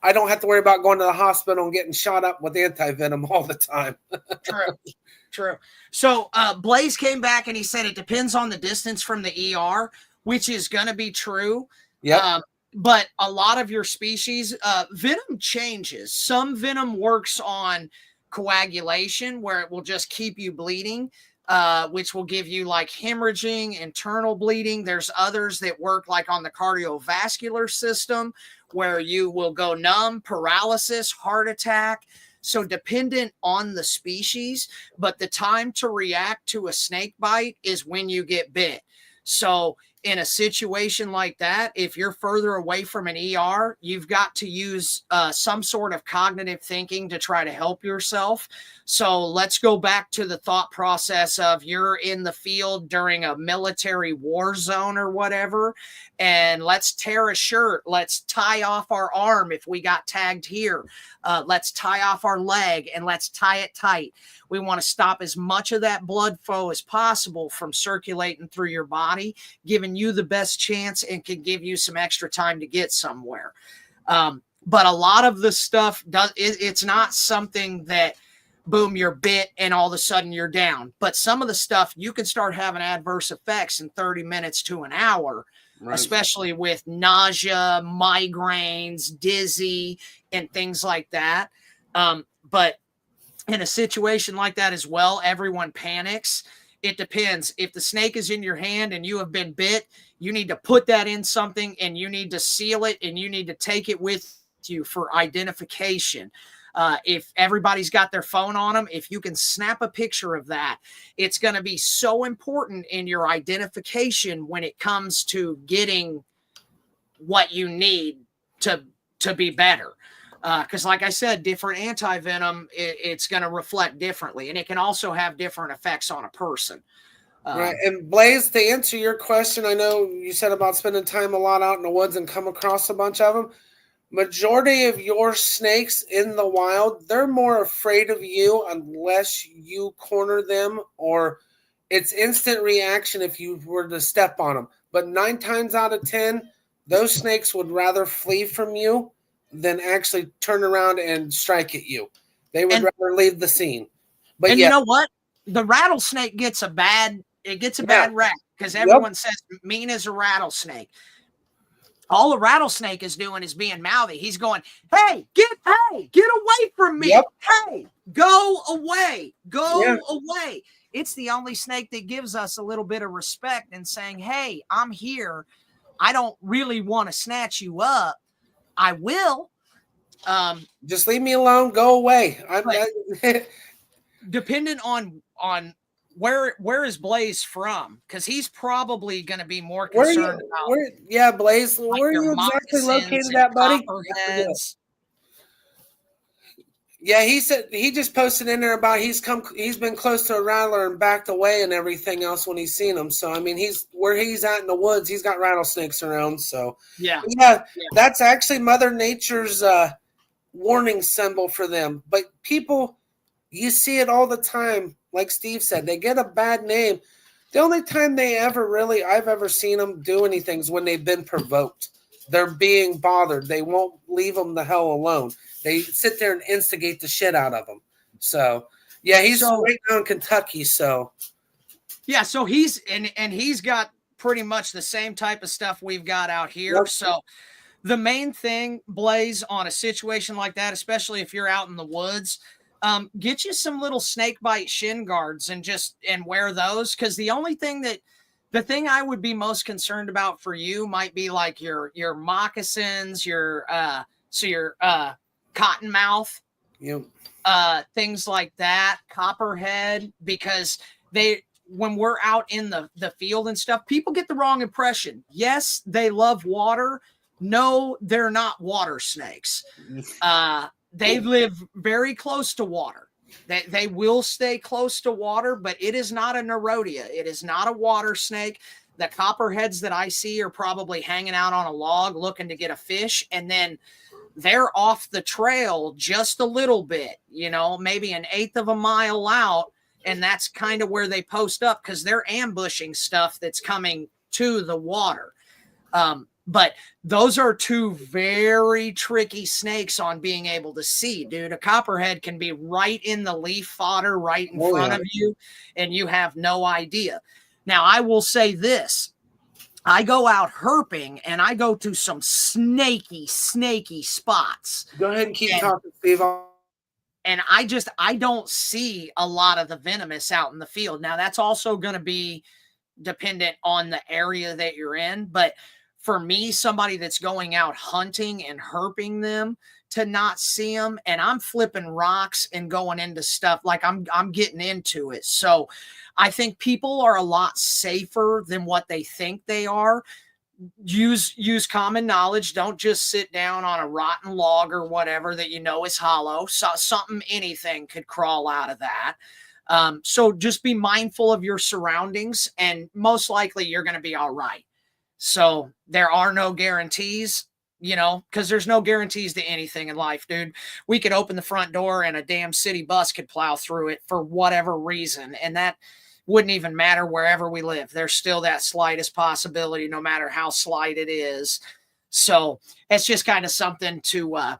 I don't have to worry about going to the hospital and getting shot up with anti-venom all the time. True. So Blaze came back and he said it depends on the distance from the ER, which is going to be true. Yeah. But a lot of your species, venom changes. Some venom works on coagulation, where it will just keep you bleeding, which will give you like hemorrhaging, internal bleeding. There's others that work like on the cardiovascular system, where you will go numb, paralysis, heart attack. So dependent on the species, but the time to react to a snake bite is when you get bit. So in a situation like that, if you're further away from an ER, you've got to use some sort of cognitive thinking to try to help yourself. So let's go back to the thought process of you're in the field during a military war zone or whatever, and let's tear a shirt. Let's tie off our arm if we got tagged here. Let's tie off our leg and let's tie it tight. We want to stop as much of that blood flow as possible from circulating through your body, giving you the best chance and can give you some extra time to get somewhere. But a lot of the stuff it's not something that boom, you're bit and all of a sudden you're down. But some of the stuff you can start having adverse effects in 30 minutes to an hour, right, especially with nausea, migraines, dizzy, and things like that. But in a situation like that as well, everyone panics. It depends. If the snake is in your hand and you have been bit, you need to put that in something and you need to seal it and you need to take it with you for identification. If everybody's got their phone on them, if you can snap a picture of that, it's going to be so important in your identification when it comes to getting what you need to be better. Because like I said, different anti-venom, it's going to reflect differently. And it can also have different effects on a person. Right. And Blaze, to answer your question, I know you said about spending time a lot out in the woods and come across a bunch of them. Majority of your snakes in the wild, they're more afraid of you unless you corner them, or it's instant reaction if you were to step on them. But 9 times out of 10, those snakes would rather flee from you than actually turn around and strike at you. They would rather leave the scene. But you know what? The rattlesnake gets a bad rap because everyone says mean as a rattlesnake. All a rattlesnake is doing is being mouthy. He's going, hey, get away from me. Yep. Hey, go away. Go away. It's the only snake that gives us a little bit of respect and saying, hey, I'm here. I don't really want to snatch you up. I will. Just leave me alone. Go away. Depending on where is Blaze from? Because he's probably going to be more concerned about. Blaze. Like, where are you exactly located at, buddy? Yeah, he said he just posted in there about he's been close to a rattler and backed away and everything else when he's seen them. So I mean, where he's at in the woods, he's got rattlesnakes around. So yeah, that's actually Mother Nature's warning symbol for them. But people, you see it all the time. Like Steve said, they get a bad name. The only time I've ever seen them do anything is when they've been provoked. They're being bothered. They won't leave them the hell alone. They sit there and instigate the shit out of them. So, yeah, he's right now in Kentucky. So, yeah, so he's got pretty much the same type of stuff we've got out here. Yep. So, the main thing, Blaze, on a situation like that, especially if you're out in the woods, get you some little snake bite shin guards and wear those. Because the thing I would be most concerned about for you might be like your moccasins, your cottonmouth, things like that, copperhead, because when we're out in the field and stuff, people get the wrong impression. Yes, they love water. No, they're not water snakes. They live very close to water. They will stay close to water, but it is not a Nerodia. It is not a water snake. The copperheads that I see are probably hanging out on a log looking to get a fish, and then they're off the trail just a little bit, maybe 1/8 of a mile out, and that's kind of where they post up because they're ambushing stuff that's coming to the water. But those are 2 very tricky snakes on being able to see, dude. A copperhead can be right in the leaf fodder, right in front of you, and you have no idea. Now, I will say this. I go out herping, and I go to some snaky spots. Go ahead and keep talking, Steve. And I don't see a lot of the venomous out in the field. Now, that's also going to be dependent on the area that you're in, but for me, somebody that's going out hunting and herping them, to not see them, and I'm flipping rocks and going into stuff like I'm getting into it. So I think people are a lot safer than what they think they are. Use common knowledge. Don't just sit down on a rotten log or whatever that you know is hollow. So anything could crawl out of that. So just be mindful of your surroundings, and most likely you're going to be all right. So there are no guarantees, because there's no guarantees to anything in life, dude. We could open the front door and a damn city bus could plow through it for whatever reason, and that wouldn't even matter wherever we live. There's still that slightest possibility, no matter how slight it is. So it's just kind of something to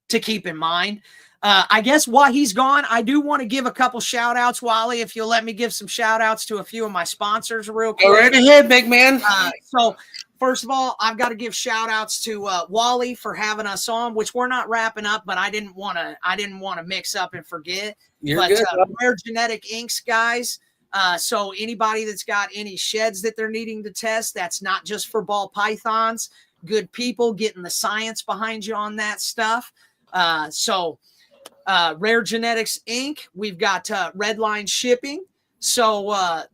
keep in mind. I guess while he's gone, I do want to give a couple shout outs, Wally, if you'll let me give some shout outs to a few of my sponsors real quick. Go right ahead, big man. So first of all, I've got to give shout outs to Wally for having us on, which we're not wrapping up, but I didn't want to mix up and forget. You're good. Rare Genetic Inks, guys. So anybody that's got any sheds that they're needing to test, that's not just for ball pythons, good people getting the science behind you on that stuff. Rare Genetics Inc. We've got Redline Shipping. So,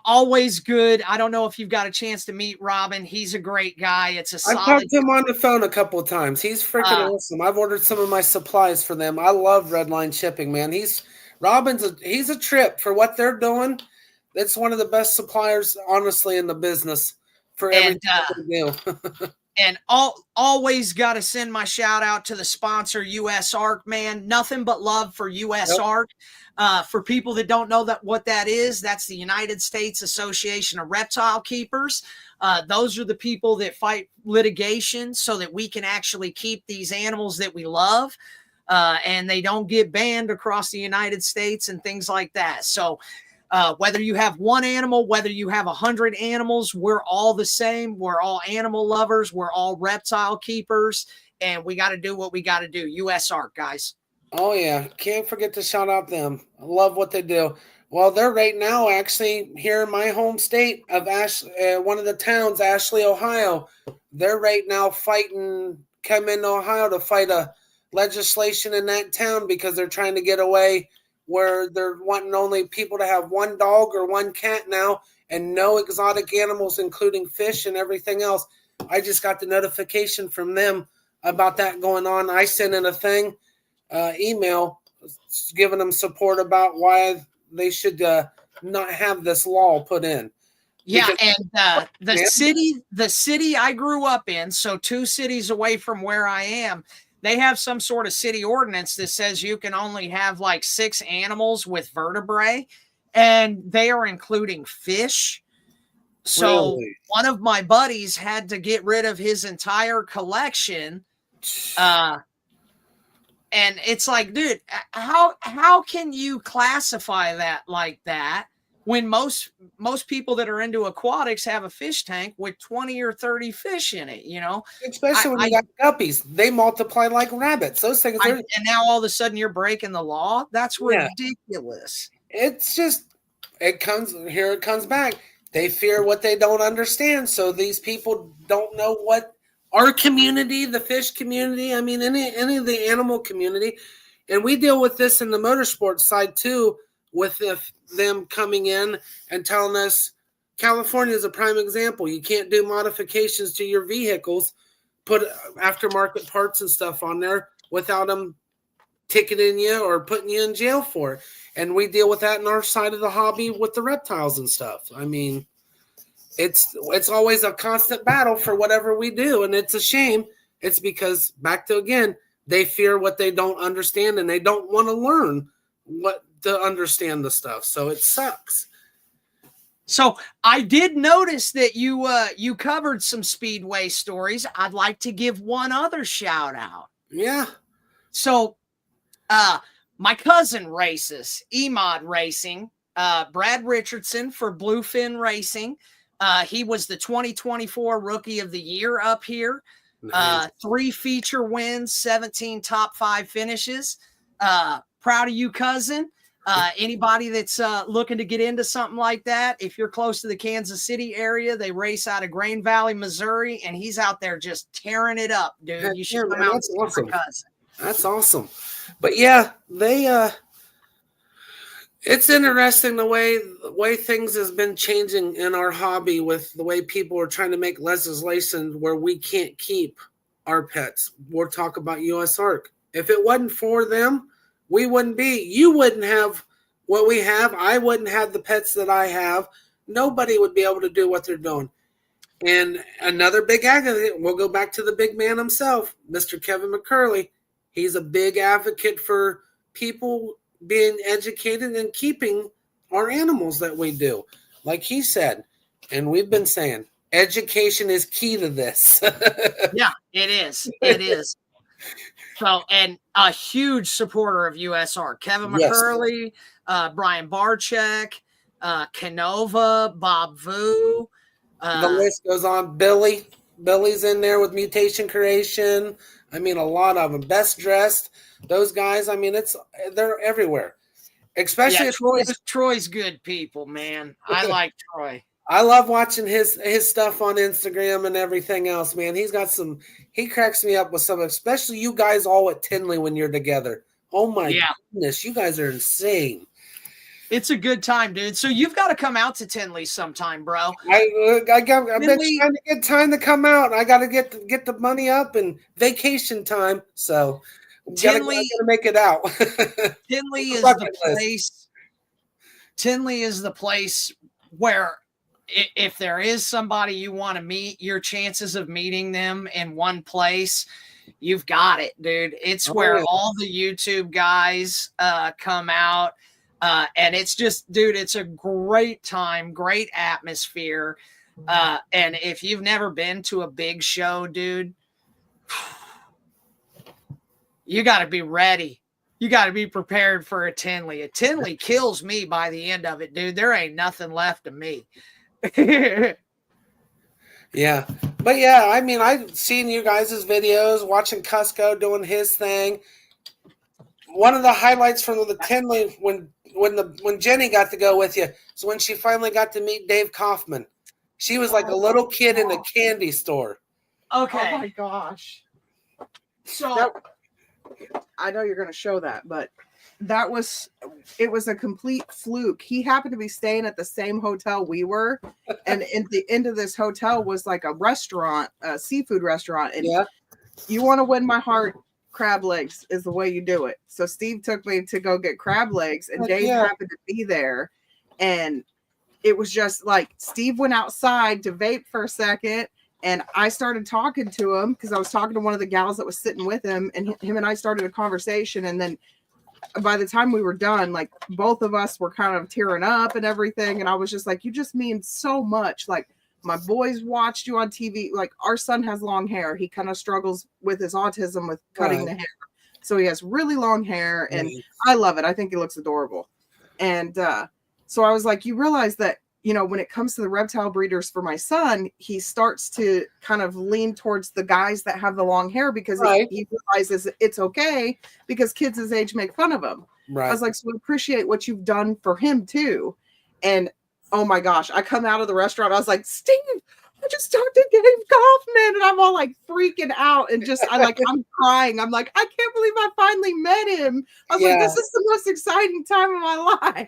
always good. I don't know if you've got a chance to meet Robin. He's a great guy. It's a solid. I've talked to him on the phone a couple of times. He's freaking awesome. I've ordered some of my supplies for them. I love Redline Shipping, man. He's a trip for what they're doing. It's one of the best suppliers, honestly, in the business for everything they do. And always got to send my shout out to the sponsor, US Arc, man. Nothing but love for US Arc. For people that don't know what that is, that's the United States Association of Reptile Keepers. Those are the people that fight litigation so that we can actually keep these animals that we love, and they don't get banned across the United States and things like that. So whether you have one animal, whether you have 100 animals, we're all the same. We're all animal lovers. We're all reptile keepers, and we got to do what we got to do. US Arc, guys. Oh, yeah. Can't forget to shout out them. I love what they do. Well, they're right now actually here in my home state of one of the towns, Ashley, Ohio. They're right now come into Ohio to fight a legislation in that town because they're trying to get away where they're wanting only people to have one dog or one cat now and no exotic animals, including fish and everything else. I just got the notification from them about that going on. I sent in a email giving them support about why they should not have this law put in. Yeah, and the city I grew up in, so 2 cities away from where I am, they have some sort of city ordinance that says you can only have like 6 animals with vertebrae, and they are including fish. So Really? One of my buddies had to get rid of his entire collection. And it's like, dude, how can you classify that like that when most people that are into aquatics have a fish tank with 20 or 30 fish in it, Especially when you got guppies. They multiply like rabbits. Those things are... And now all of a sudden you're breaking the law? That's ridiculous. It's just, it comes back. They fear what they don't understand. So these people don't know what our community, the fish community, I mean, any of the animal community. And we deal with this in the motorsports side too, with them coming in and telling us California is a prime example. You can't do modifications to your vehicles, put aftermarket parts and stuff on there without them ticketing you or putting you in jail for it. And we deal with that in our side of the hobby with the reptiles and stuff. I mean, it's always a constant battle for whatever we do. And it's a shame. It's because, back to again, they fear what they don't understand and they don't want to learn what to understand the stuff. So it sucks. So I did notice that you covered some Speedway stories. I'd like to give one other shout out. Yeah. So my cousin races, EMOD Racing, Brad Richardson for Bluefin Racing. He was the 2024 Rookie of the Year up here. Nice. 3 feature wins, 17 top 5 finishes. Proud of you, cousin. Anybody that's looking to get into something like that, if you're close to the Kansas City area, they race out of Grain Valley, Missouri, and he's out there just tearing it up, dude. Heck You should yeah, come man, out and that's see my awesome. cousin. That's awesome. But yeah, they it's interesting the way things has been changing in our hobby with the way people are trying to make legislation where we can't keep our pets. We'll talk about US Arc. If it wasn't for them, we wouldn't be. You wouldn't have what we have. I wouldn't have the pets that I have. Nobody would be able to do what they're doing. And another big advocate, we'll go back to the big man himself, Mr. Kevin McCurley. He's a big advocate for people being educated and keeping our animals that we do. Like he said, and we've been saying, education is key to this. Yeah, it is. It is. So, and a huge supporter of USR, Kevin McCurley, Brian Barczyk, Canova, Bob Vu. The list goes on. Billy's in there with Mutation Creation. I mean, a lot of them. Best Dressed. Those guys, I mean, they're everywhere. Especially Troy's good people, man. I like Troy. I love watching his stuff on Instagram and everything else, man. He cracks me up with some, especially you guys all at Tinley when you're together. Oh my goodness, you guys are insane. It's a good time, dude. So you've got to come out to Tinley sometime, bro. I've been trying to get time to come out. I got to get the money up and vacation time. So Tinley, gotta make it out. Tinley is the place. Tinley is the place where if there is somebody you want to meet, your chances of meeting them in one place, you've got it, dude. It's where all the YouTube guys come out. And it's just, dude, it's a great time, great atmosphere. And if you've never been to a big show, dude, you got to be ready. You got to be prepared for a Tinley. A Tinley kills me by the end of it, dude. There ain't nothing left of me. Yeah. But yeah, I mean, I've seen you guys' videos, watching Cusco doing his thing. One of the highlights from the Tinley when Jenny got to go with you is when she finally got to meet Dave Kaufman. She was like a little kid in a candy store. Okay. Oh my gosh. So I know you're going to show that, but it was a complete fluke. He happened to be staying at the same hotel we were, and in the end of this hotel was like a restaurant, a seafood restaurant. And you want to win my heart, crab legs is the way you do it. So Steve took me to go get crab legs, and Dave happened to be there, and it was just like Steve went outside to vape for a second. And I started talking to him because I was talking to one of the gals that was sitting with him, and him and I started a conversation. And then by the time we were done, like both of us were kind of tearing up and everything. And I was just like, you just mean so much. Like my boys watched you on TV. Like our son has long hair. He kind of struggles with his autism with cutting the hair. So he has really long hair, and I love it. I think he looks adorable. And so I was like, you realize that, you know, when it comes to the reptile breeders for my son, he starts to kind of lean towards the guys that have the long hair because he realizes it's okay because kids his age make fun of him. Right. I was like, so we appreciate what you've done for him too. And oh my gosh, I come out of the restaurant. I was like, Steve, I just talked to Dave Kaufman, and I'm all like freaking out and I'm crying. I'm like, I can't believe I finally met him. I was like, this is the most exciting time of my life.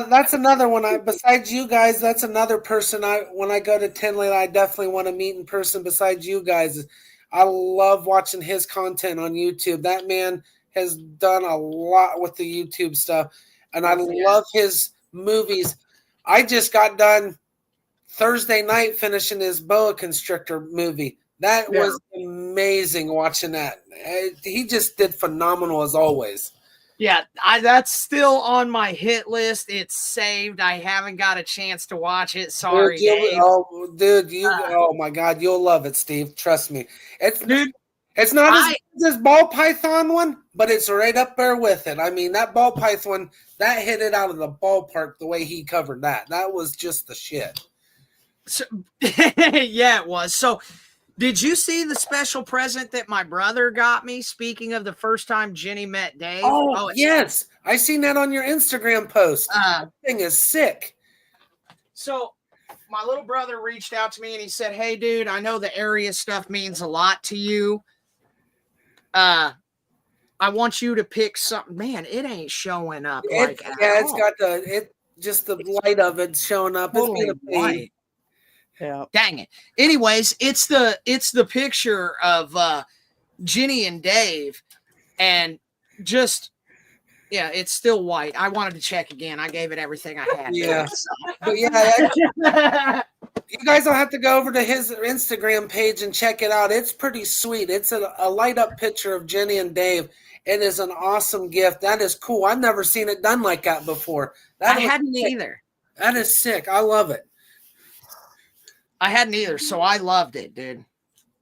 That's another one. Besides you guys, that's another person when I go to Tinley, I definitely want to meet in person besides you guys. I love watching his content on YouTube. That man has done a lot with the YouTube stuff, and I love his movies. I just got done Thursday night finishing his boa constrictor movie. That was amazing watching that. He just did phenomenal as always. Yeah, that's still on my hit list. It's saved. I haven't got a chance to watch it. Sorry, Dave. Oh my God, you'll love it, Steve. Trust me. It's not as good as ball python one, but it's right up there with it. I mean, that ball python, that hit it out of the ballpark the way he covered that. That was just the shit. So, yeah, it was. So Did you see the special present that my brother got me? Speaking of the first time Jenny met Dave. Oh yes, I seen that on your Instagram post. That thing is sick. So my little brother reached out to me and he said, "Hey, dude, I know the area stuff means a lot to you. I want you to pick something." Man, it ain't showing up. It's got just the light of it showing up. Totally It's gonna white. Yeah. Dang it. Anyways, it's the picture of Jenny and Dave, and just it's still white. I wanted to check again. I gave it everything I had. Yeah. But yeah, you guys will have to go over to his Instagram page and check it out. It's pretty sweet. It's a light up picture of Jenny and Dave. It is an awesome gift. That is cool. I've never seen it done like that before. I hadn't either. That is sick. I love it. I hadn't either, so I loved it, dude.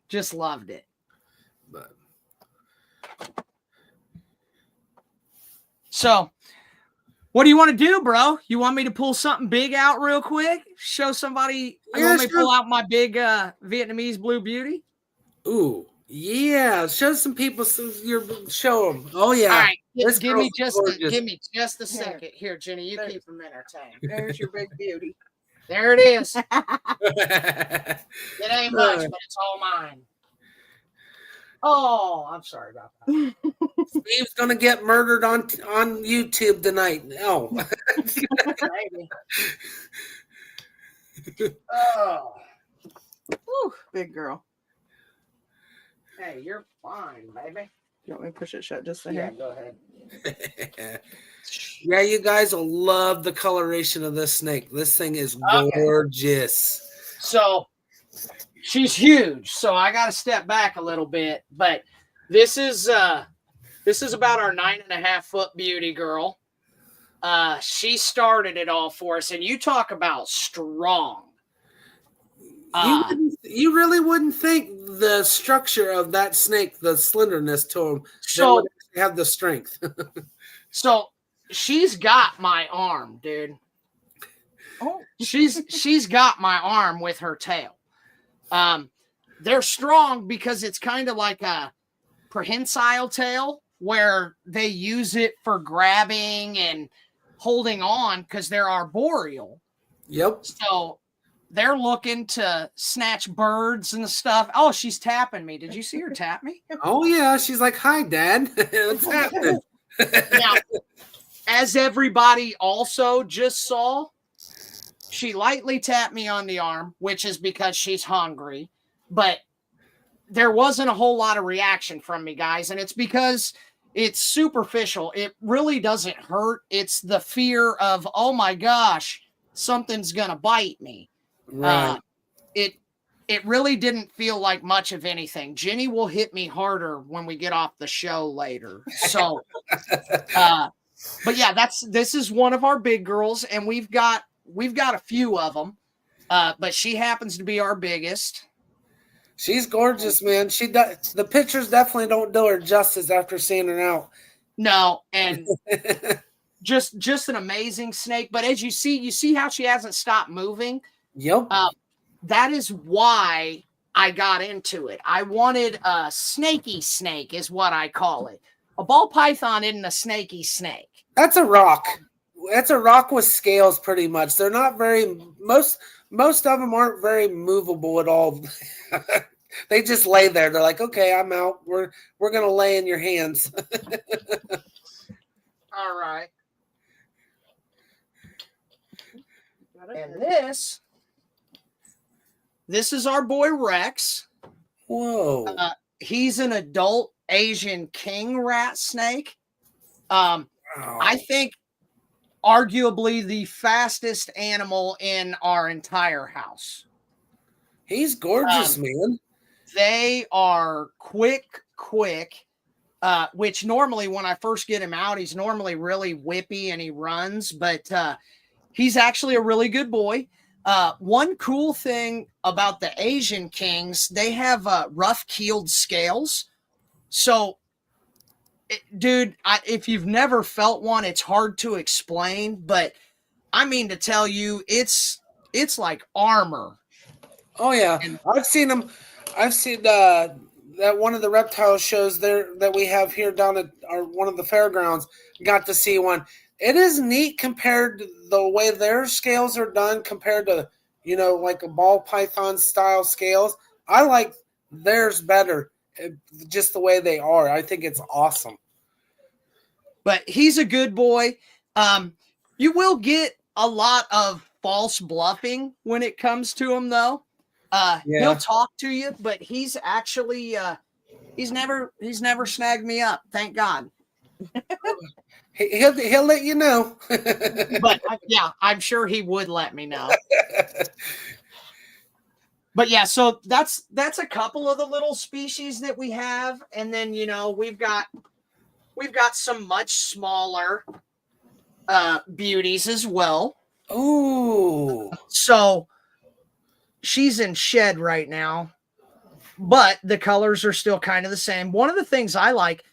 Just loved it. But so, what do you want to do, bro? You want me to pull something big out real quick? Show somebody? You want me to pull out my big Vietnamese Blue Beauty? Ooh, yeah. Show some people. Show them. Oh yeah. All right. Give me just a second. Here, Jenny. You keep them entertained. There's your big beauty. There it is. It ain't much, but it's all mine. Oh, I'm sorry about that. Steve's gonna get murdered on YouTube tonight. No. Maybe. Oh. Whew, big girl. Hey, you're fine, baby. You want me to push it shut just a Yeah, hair? go ahead. Yeah, you guys will love the coloration of this snake. This thing is gorgeous. So she's huge. So I got to step back a little bit, but this is about our 9.5 foot beauty girl. She started it all for us, and you talk about strong. You really wouldn't think the structure of that snake, the slenderness to him, so would have the strength. So she's got my arm, dude. Oh, she's got my arm with her tail. They're strong because it's kind of like a prehensile tail where they use it for grabbing and holding on because they're arboreal. Yep. So they're looking to snatch birds and stuff. Oh, she's tapping me. Did you see her tap me? Oh yeah, she's like, "Hi, Dad. What's happening?" Now, as everybody also just saw, she lightly tapped me on the arm, which is because she's hungry. But there wasn't a whole lot of reaction from me, guys. And it's because it's superficial. It really doesn't hurt. It's the fear of, oh my gosh, something's going to bite me. Right. It really didn't feel like much of anything. Jenny will hit me harder when we get off the show later. So, but yeah, this is one of our big girls, and we've got a few of them. But she happens to be our biggest. She's gorgeous, man. The pictures definitely don't do her justice after seeing her out. No, and just an amazing snake. But as you see how she hasn't stopped moving. Yep. That is why I got into it. I wanted a snaky snake, is what I call it. A ball python isn't a snaky snake. That's a rock. That's a rock with scales, pretty much. They're not most of them aren't very movable at all. They just lay there. They're like, "Okay, I'm out. We're gonna lay in your hands." All right. And this is our boy Rex. Whoa. He's an adult Asian king rat snake. I think arguably the fastest animal in our entire house. He's gorgeous, man. They are quick, which normally when I first get him out, he's normally really whippy and he runs, but he's actually a really good boy. One cool thing about the Asian kings, they have rough-keeled scales. So, dude, if you've never felt one, it's hard to explain. But I mean to tell you, it's like armor. Oh yeah, I've seen them. I've seen that one of the reptile shows there that we have here down at one of the fairgrounds. Got to see one. It is neat compared to the way their scales are done compared to, like a ball python style scales. I like theirs better, just the way they are. I think it's awesome. But he's a good boy. You will get a lot of false bluffing when it comes to him, though. He'll talk to you, but he's actually he's never snagged me up. Thank God. He'll let you know. But yeah, I'm sure he would let me know. But yeah, so that's a couple of the little species that we have, and then we've got some much smaller beauties as well. Ooh. So she's in shed right now, but the colors are still kind of the same. One of the things I like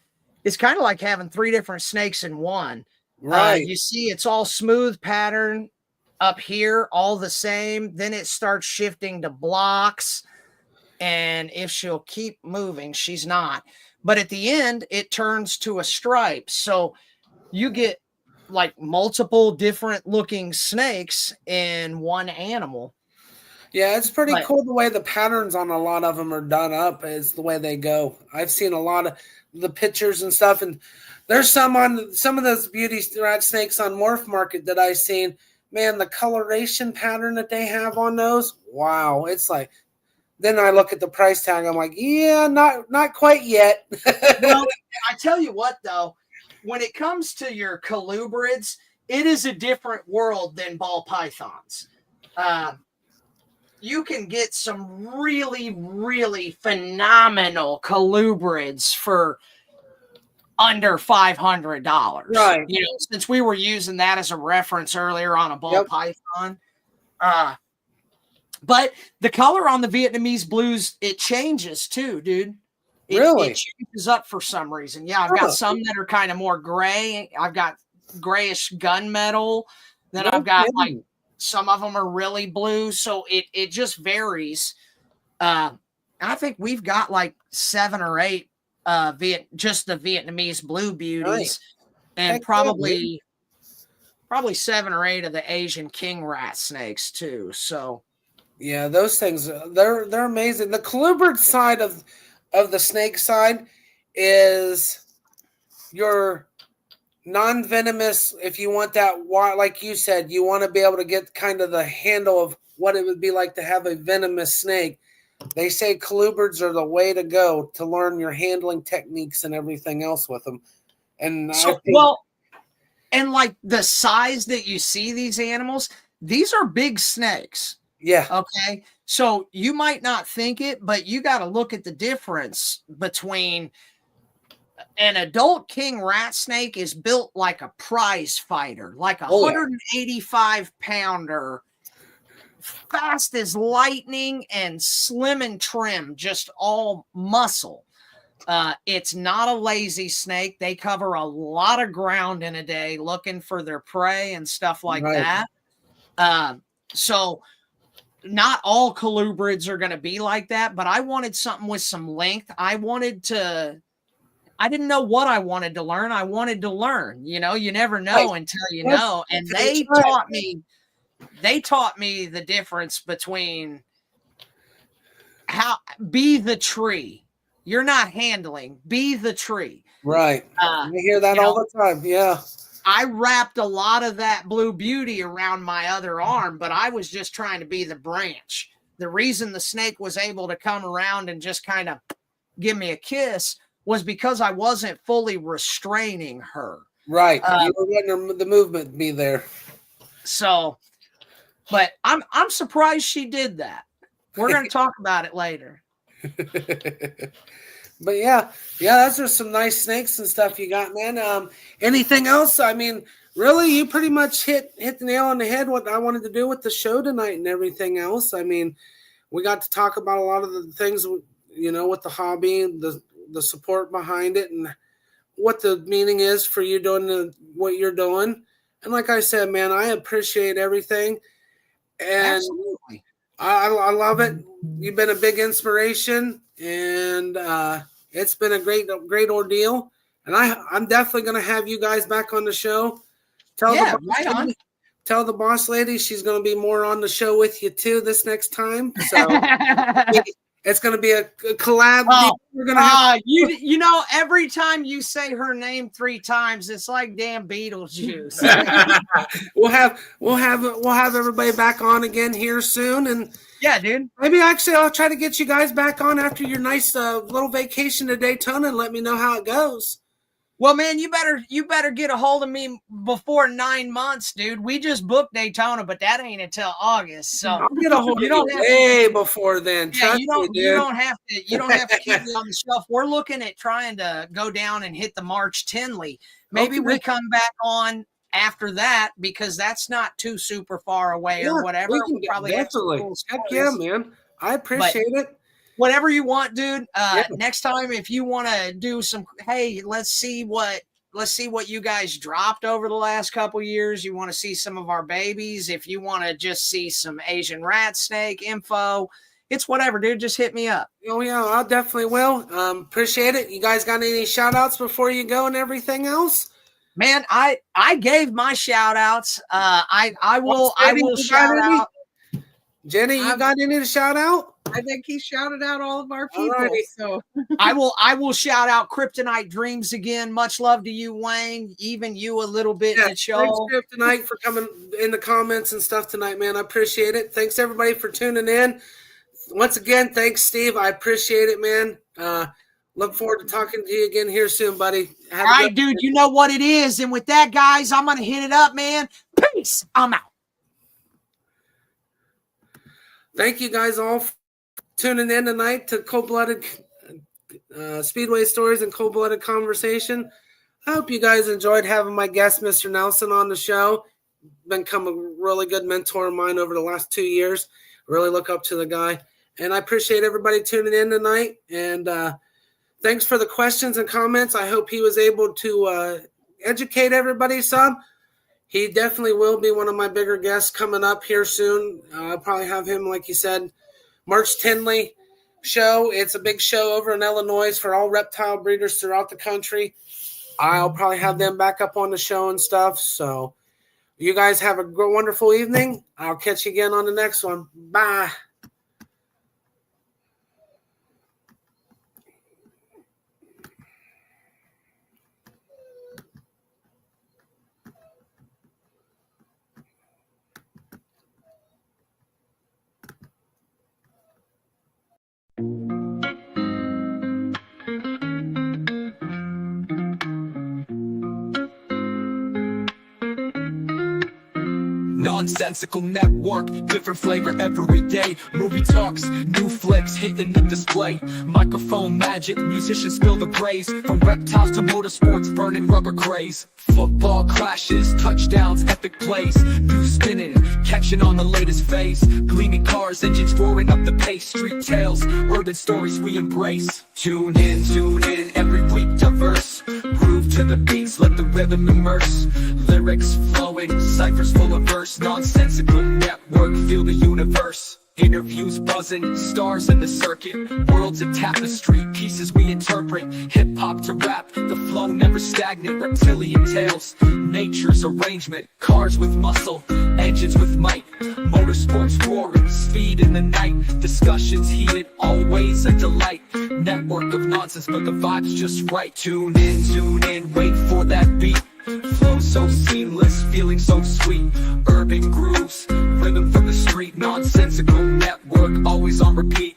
is kind of like having 3 different snakes in one. Right. You see, it's all smooth pattern up here, all the same. Then it starts shifting to blocks. And if she'll keep moving, she's not. But at the end, it turns to a stripe. So you get like multiple different looking snakes in one animal. Yeah, it's pretty cool the way the patterns on a lot of them are done up is the way they go. I've seen a lot of the pictures and stuff, and there's some of those beauty rat snakes on Morph Market that I've seen. Man, the coloration pattern that they have on those, wow, it's like. Then I look at the price tag. I'm like, yeah, not quite yet. Well, I tell you what, though, when it comes to your colubrids, it is a different world than ball pythons. You can get some really, really phenomenal colubrids for under $500. Right. Since we were using that as a reference earlier on a ball python. But the color on the Vietnamese blues, it changes too, dude. Really? It changes up for some reason. Yeah, I've got some that are kind of more gray. I've got grayish gunmetal. Then I've got like some of them are really blue. So it just varies. I think we've got like 7 or 8 just the Vietnamese blue beauties, and probably 7 or 8 of the Asian king rat snakes too. So yeah, those things they're amazing. The colubrid side of the snake side is your non-venomous. If you want that, like you said, you want to be able to get kind of the handle of what it would be like to have a venomous snake. They say colubrids are the way to go to learn your handling techniques and everything else with them. And so, and like the size that you see these animals, these are big snakes. Yeah. Okay. So you might not think it, but you got to look at the difference between an adult king rat snake is built like a prize fighter, like a 185-pounder, fast as lightning and slim and trim, just all muscle. It's not a lazy snake. They cover a lot of ground in a day looking for their prey and stuff like that. So not all colubrids are going to be like that, but I wanted something with some length. I didn't know what I wanted to learn. I wanted to learn, you never know until you know. And they taught me the difference between be the tree. You're not handling, be the tree. Right. I hear that all the time. Yeah. I wrapped a lot of that blue beauty around my other arm, but I was just trying to be the branch. The reason the snake was able to come around and just kind of give me a kiss was because I wasn't fully restraining her. Right. You were letting the movement be there. So, but I'm surprised she did that. We're going to talk about it later. But yeah, those are some nice snakes and stuff you got, man. Anything else? I mean, really, you pretty much hit the nail on the head what I wanted to do with the show tonight and everything else. I mean, we got to talk about a lot of the things, with the hobby, the support behind it, and what the meaning is for you doing what you're doing. And like I said, man, I appreciate everything, and absolutely, I love it. you've been a big inspiration, and it's been a great ordeal. And I'm definitely going to have you guys back on the show. Tell the boss lady she's going to be more on the show with you too this next time. So it's going to be a collab. We're going to have you know, every time you say her name 3 times, it's like damn Beetlejuice. we'll have everybody back on again here soon, and yeah, dude. Maybe actually I'll try to get you guys back on after your nice little vacation to Daytona and let me know how it goes. Well, man, you better get a hold of me before 9 months, dude. We just booked Daytona, but that ain't until August. So I'll get a hold of you way before then. Yeah, you don't have to keep me on the shelf. We're looking at trying to go down and hit the March Tinley. Maybe we come back on after that because that's not too super far away or whatever. We can probably definitely. Heck yeah, man. I appreciate it. Whatever you want, dude. Next time, if you want to do some, hey, let's see what you guys dropped over the last couple years. You want to see some of our babies. If you want to just see some Asian rat snake info, it's whatever, dude. Just hit me up. Oh yeah, I definitely will. Appreciate it. You guys got any shout outs before you go and everything else? Man, I gave my shout outs. I will shout out. Jenny, you got any to shout out? I think he shouted out all of our people. Alrighty. So I will shout out Kryptonite Dreams again. Much love to you, Wayne. Even you a little bit in the show. Thanks, Kryptonite, for coming in the comments and stuff tonight, man. I appreciate it. Thanks everybody for tuning in. Once again, thanks, Steve. I appreciate it, man. Look forward to talking to you again here soon, buddy. All right, dude. You know what it is. And with that, guys, I'm gonna hit it up, man. Peace. I'm out. Thank you guys all for tuning in tonight to Cold-Blooded Speedway Stories and Cold-Blooded Conversation. I hope you guys enjoyed having my guest, Mr. Nelson, on the show. Become a really good mentor of mine over the last 2 years. Really look up to the guy. And I appreciate everybody tuning in tonight. And thanks for the questions and comments. I hope he was able to educate everybody some. He definitely will be one of my bigger guests coming up here soon. I'll probably have him, like you said, March Tinley show. It's a big show over in Illinois for all reptile breeders throughout the country. I'll probably have them back up on the show and stuff. So you guys have a wonderful evening. I'll catch you again on the next one. Bye. Nonsensical network, different flavor every day. Movie talks, new flicks hitting the display. Microphone magic, musicians spill the praise. From reptiles to motorsports, burning rubber craze. Football crashes, touchdowns, epic plays. New spinning, catching on the latest phase. Gleaming cars, engines roaring up the pace. Street tales, urban stories we embrace. Tune in every week, diverse. Groove to the beats, let the rhythm immerse. Lyrics flowing, ciphers full of verse. Nonsensical network, feel the universe. Interviews buzzing, stars in the circuit. Worlds of tapestry, pieces we interpret. Hip-hop to rap, the flow never stagnant. Reptilian tales, nature's arrangement. Cars with muscle, engines with might. Motorsports roaring, speed in the night. Discussions heated, always a delight. Network of nonsense, but the vibe's just right. Tune in, wait for that beat. Flow so seamless, feeling so sweet. Urban grooves, rhythm from the street. Nonsensical network, always on repeat.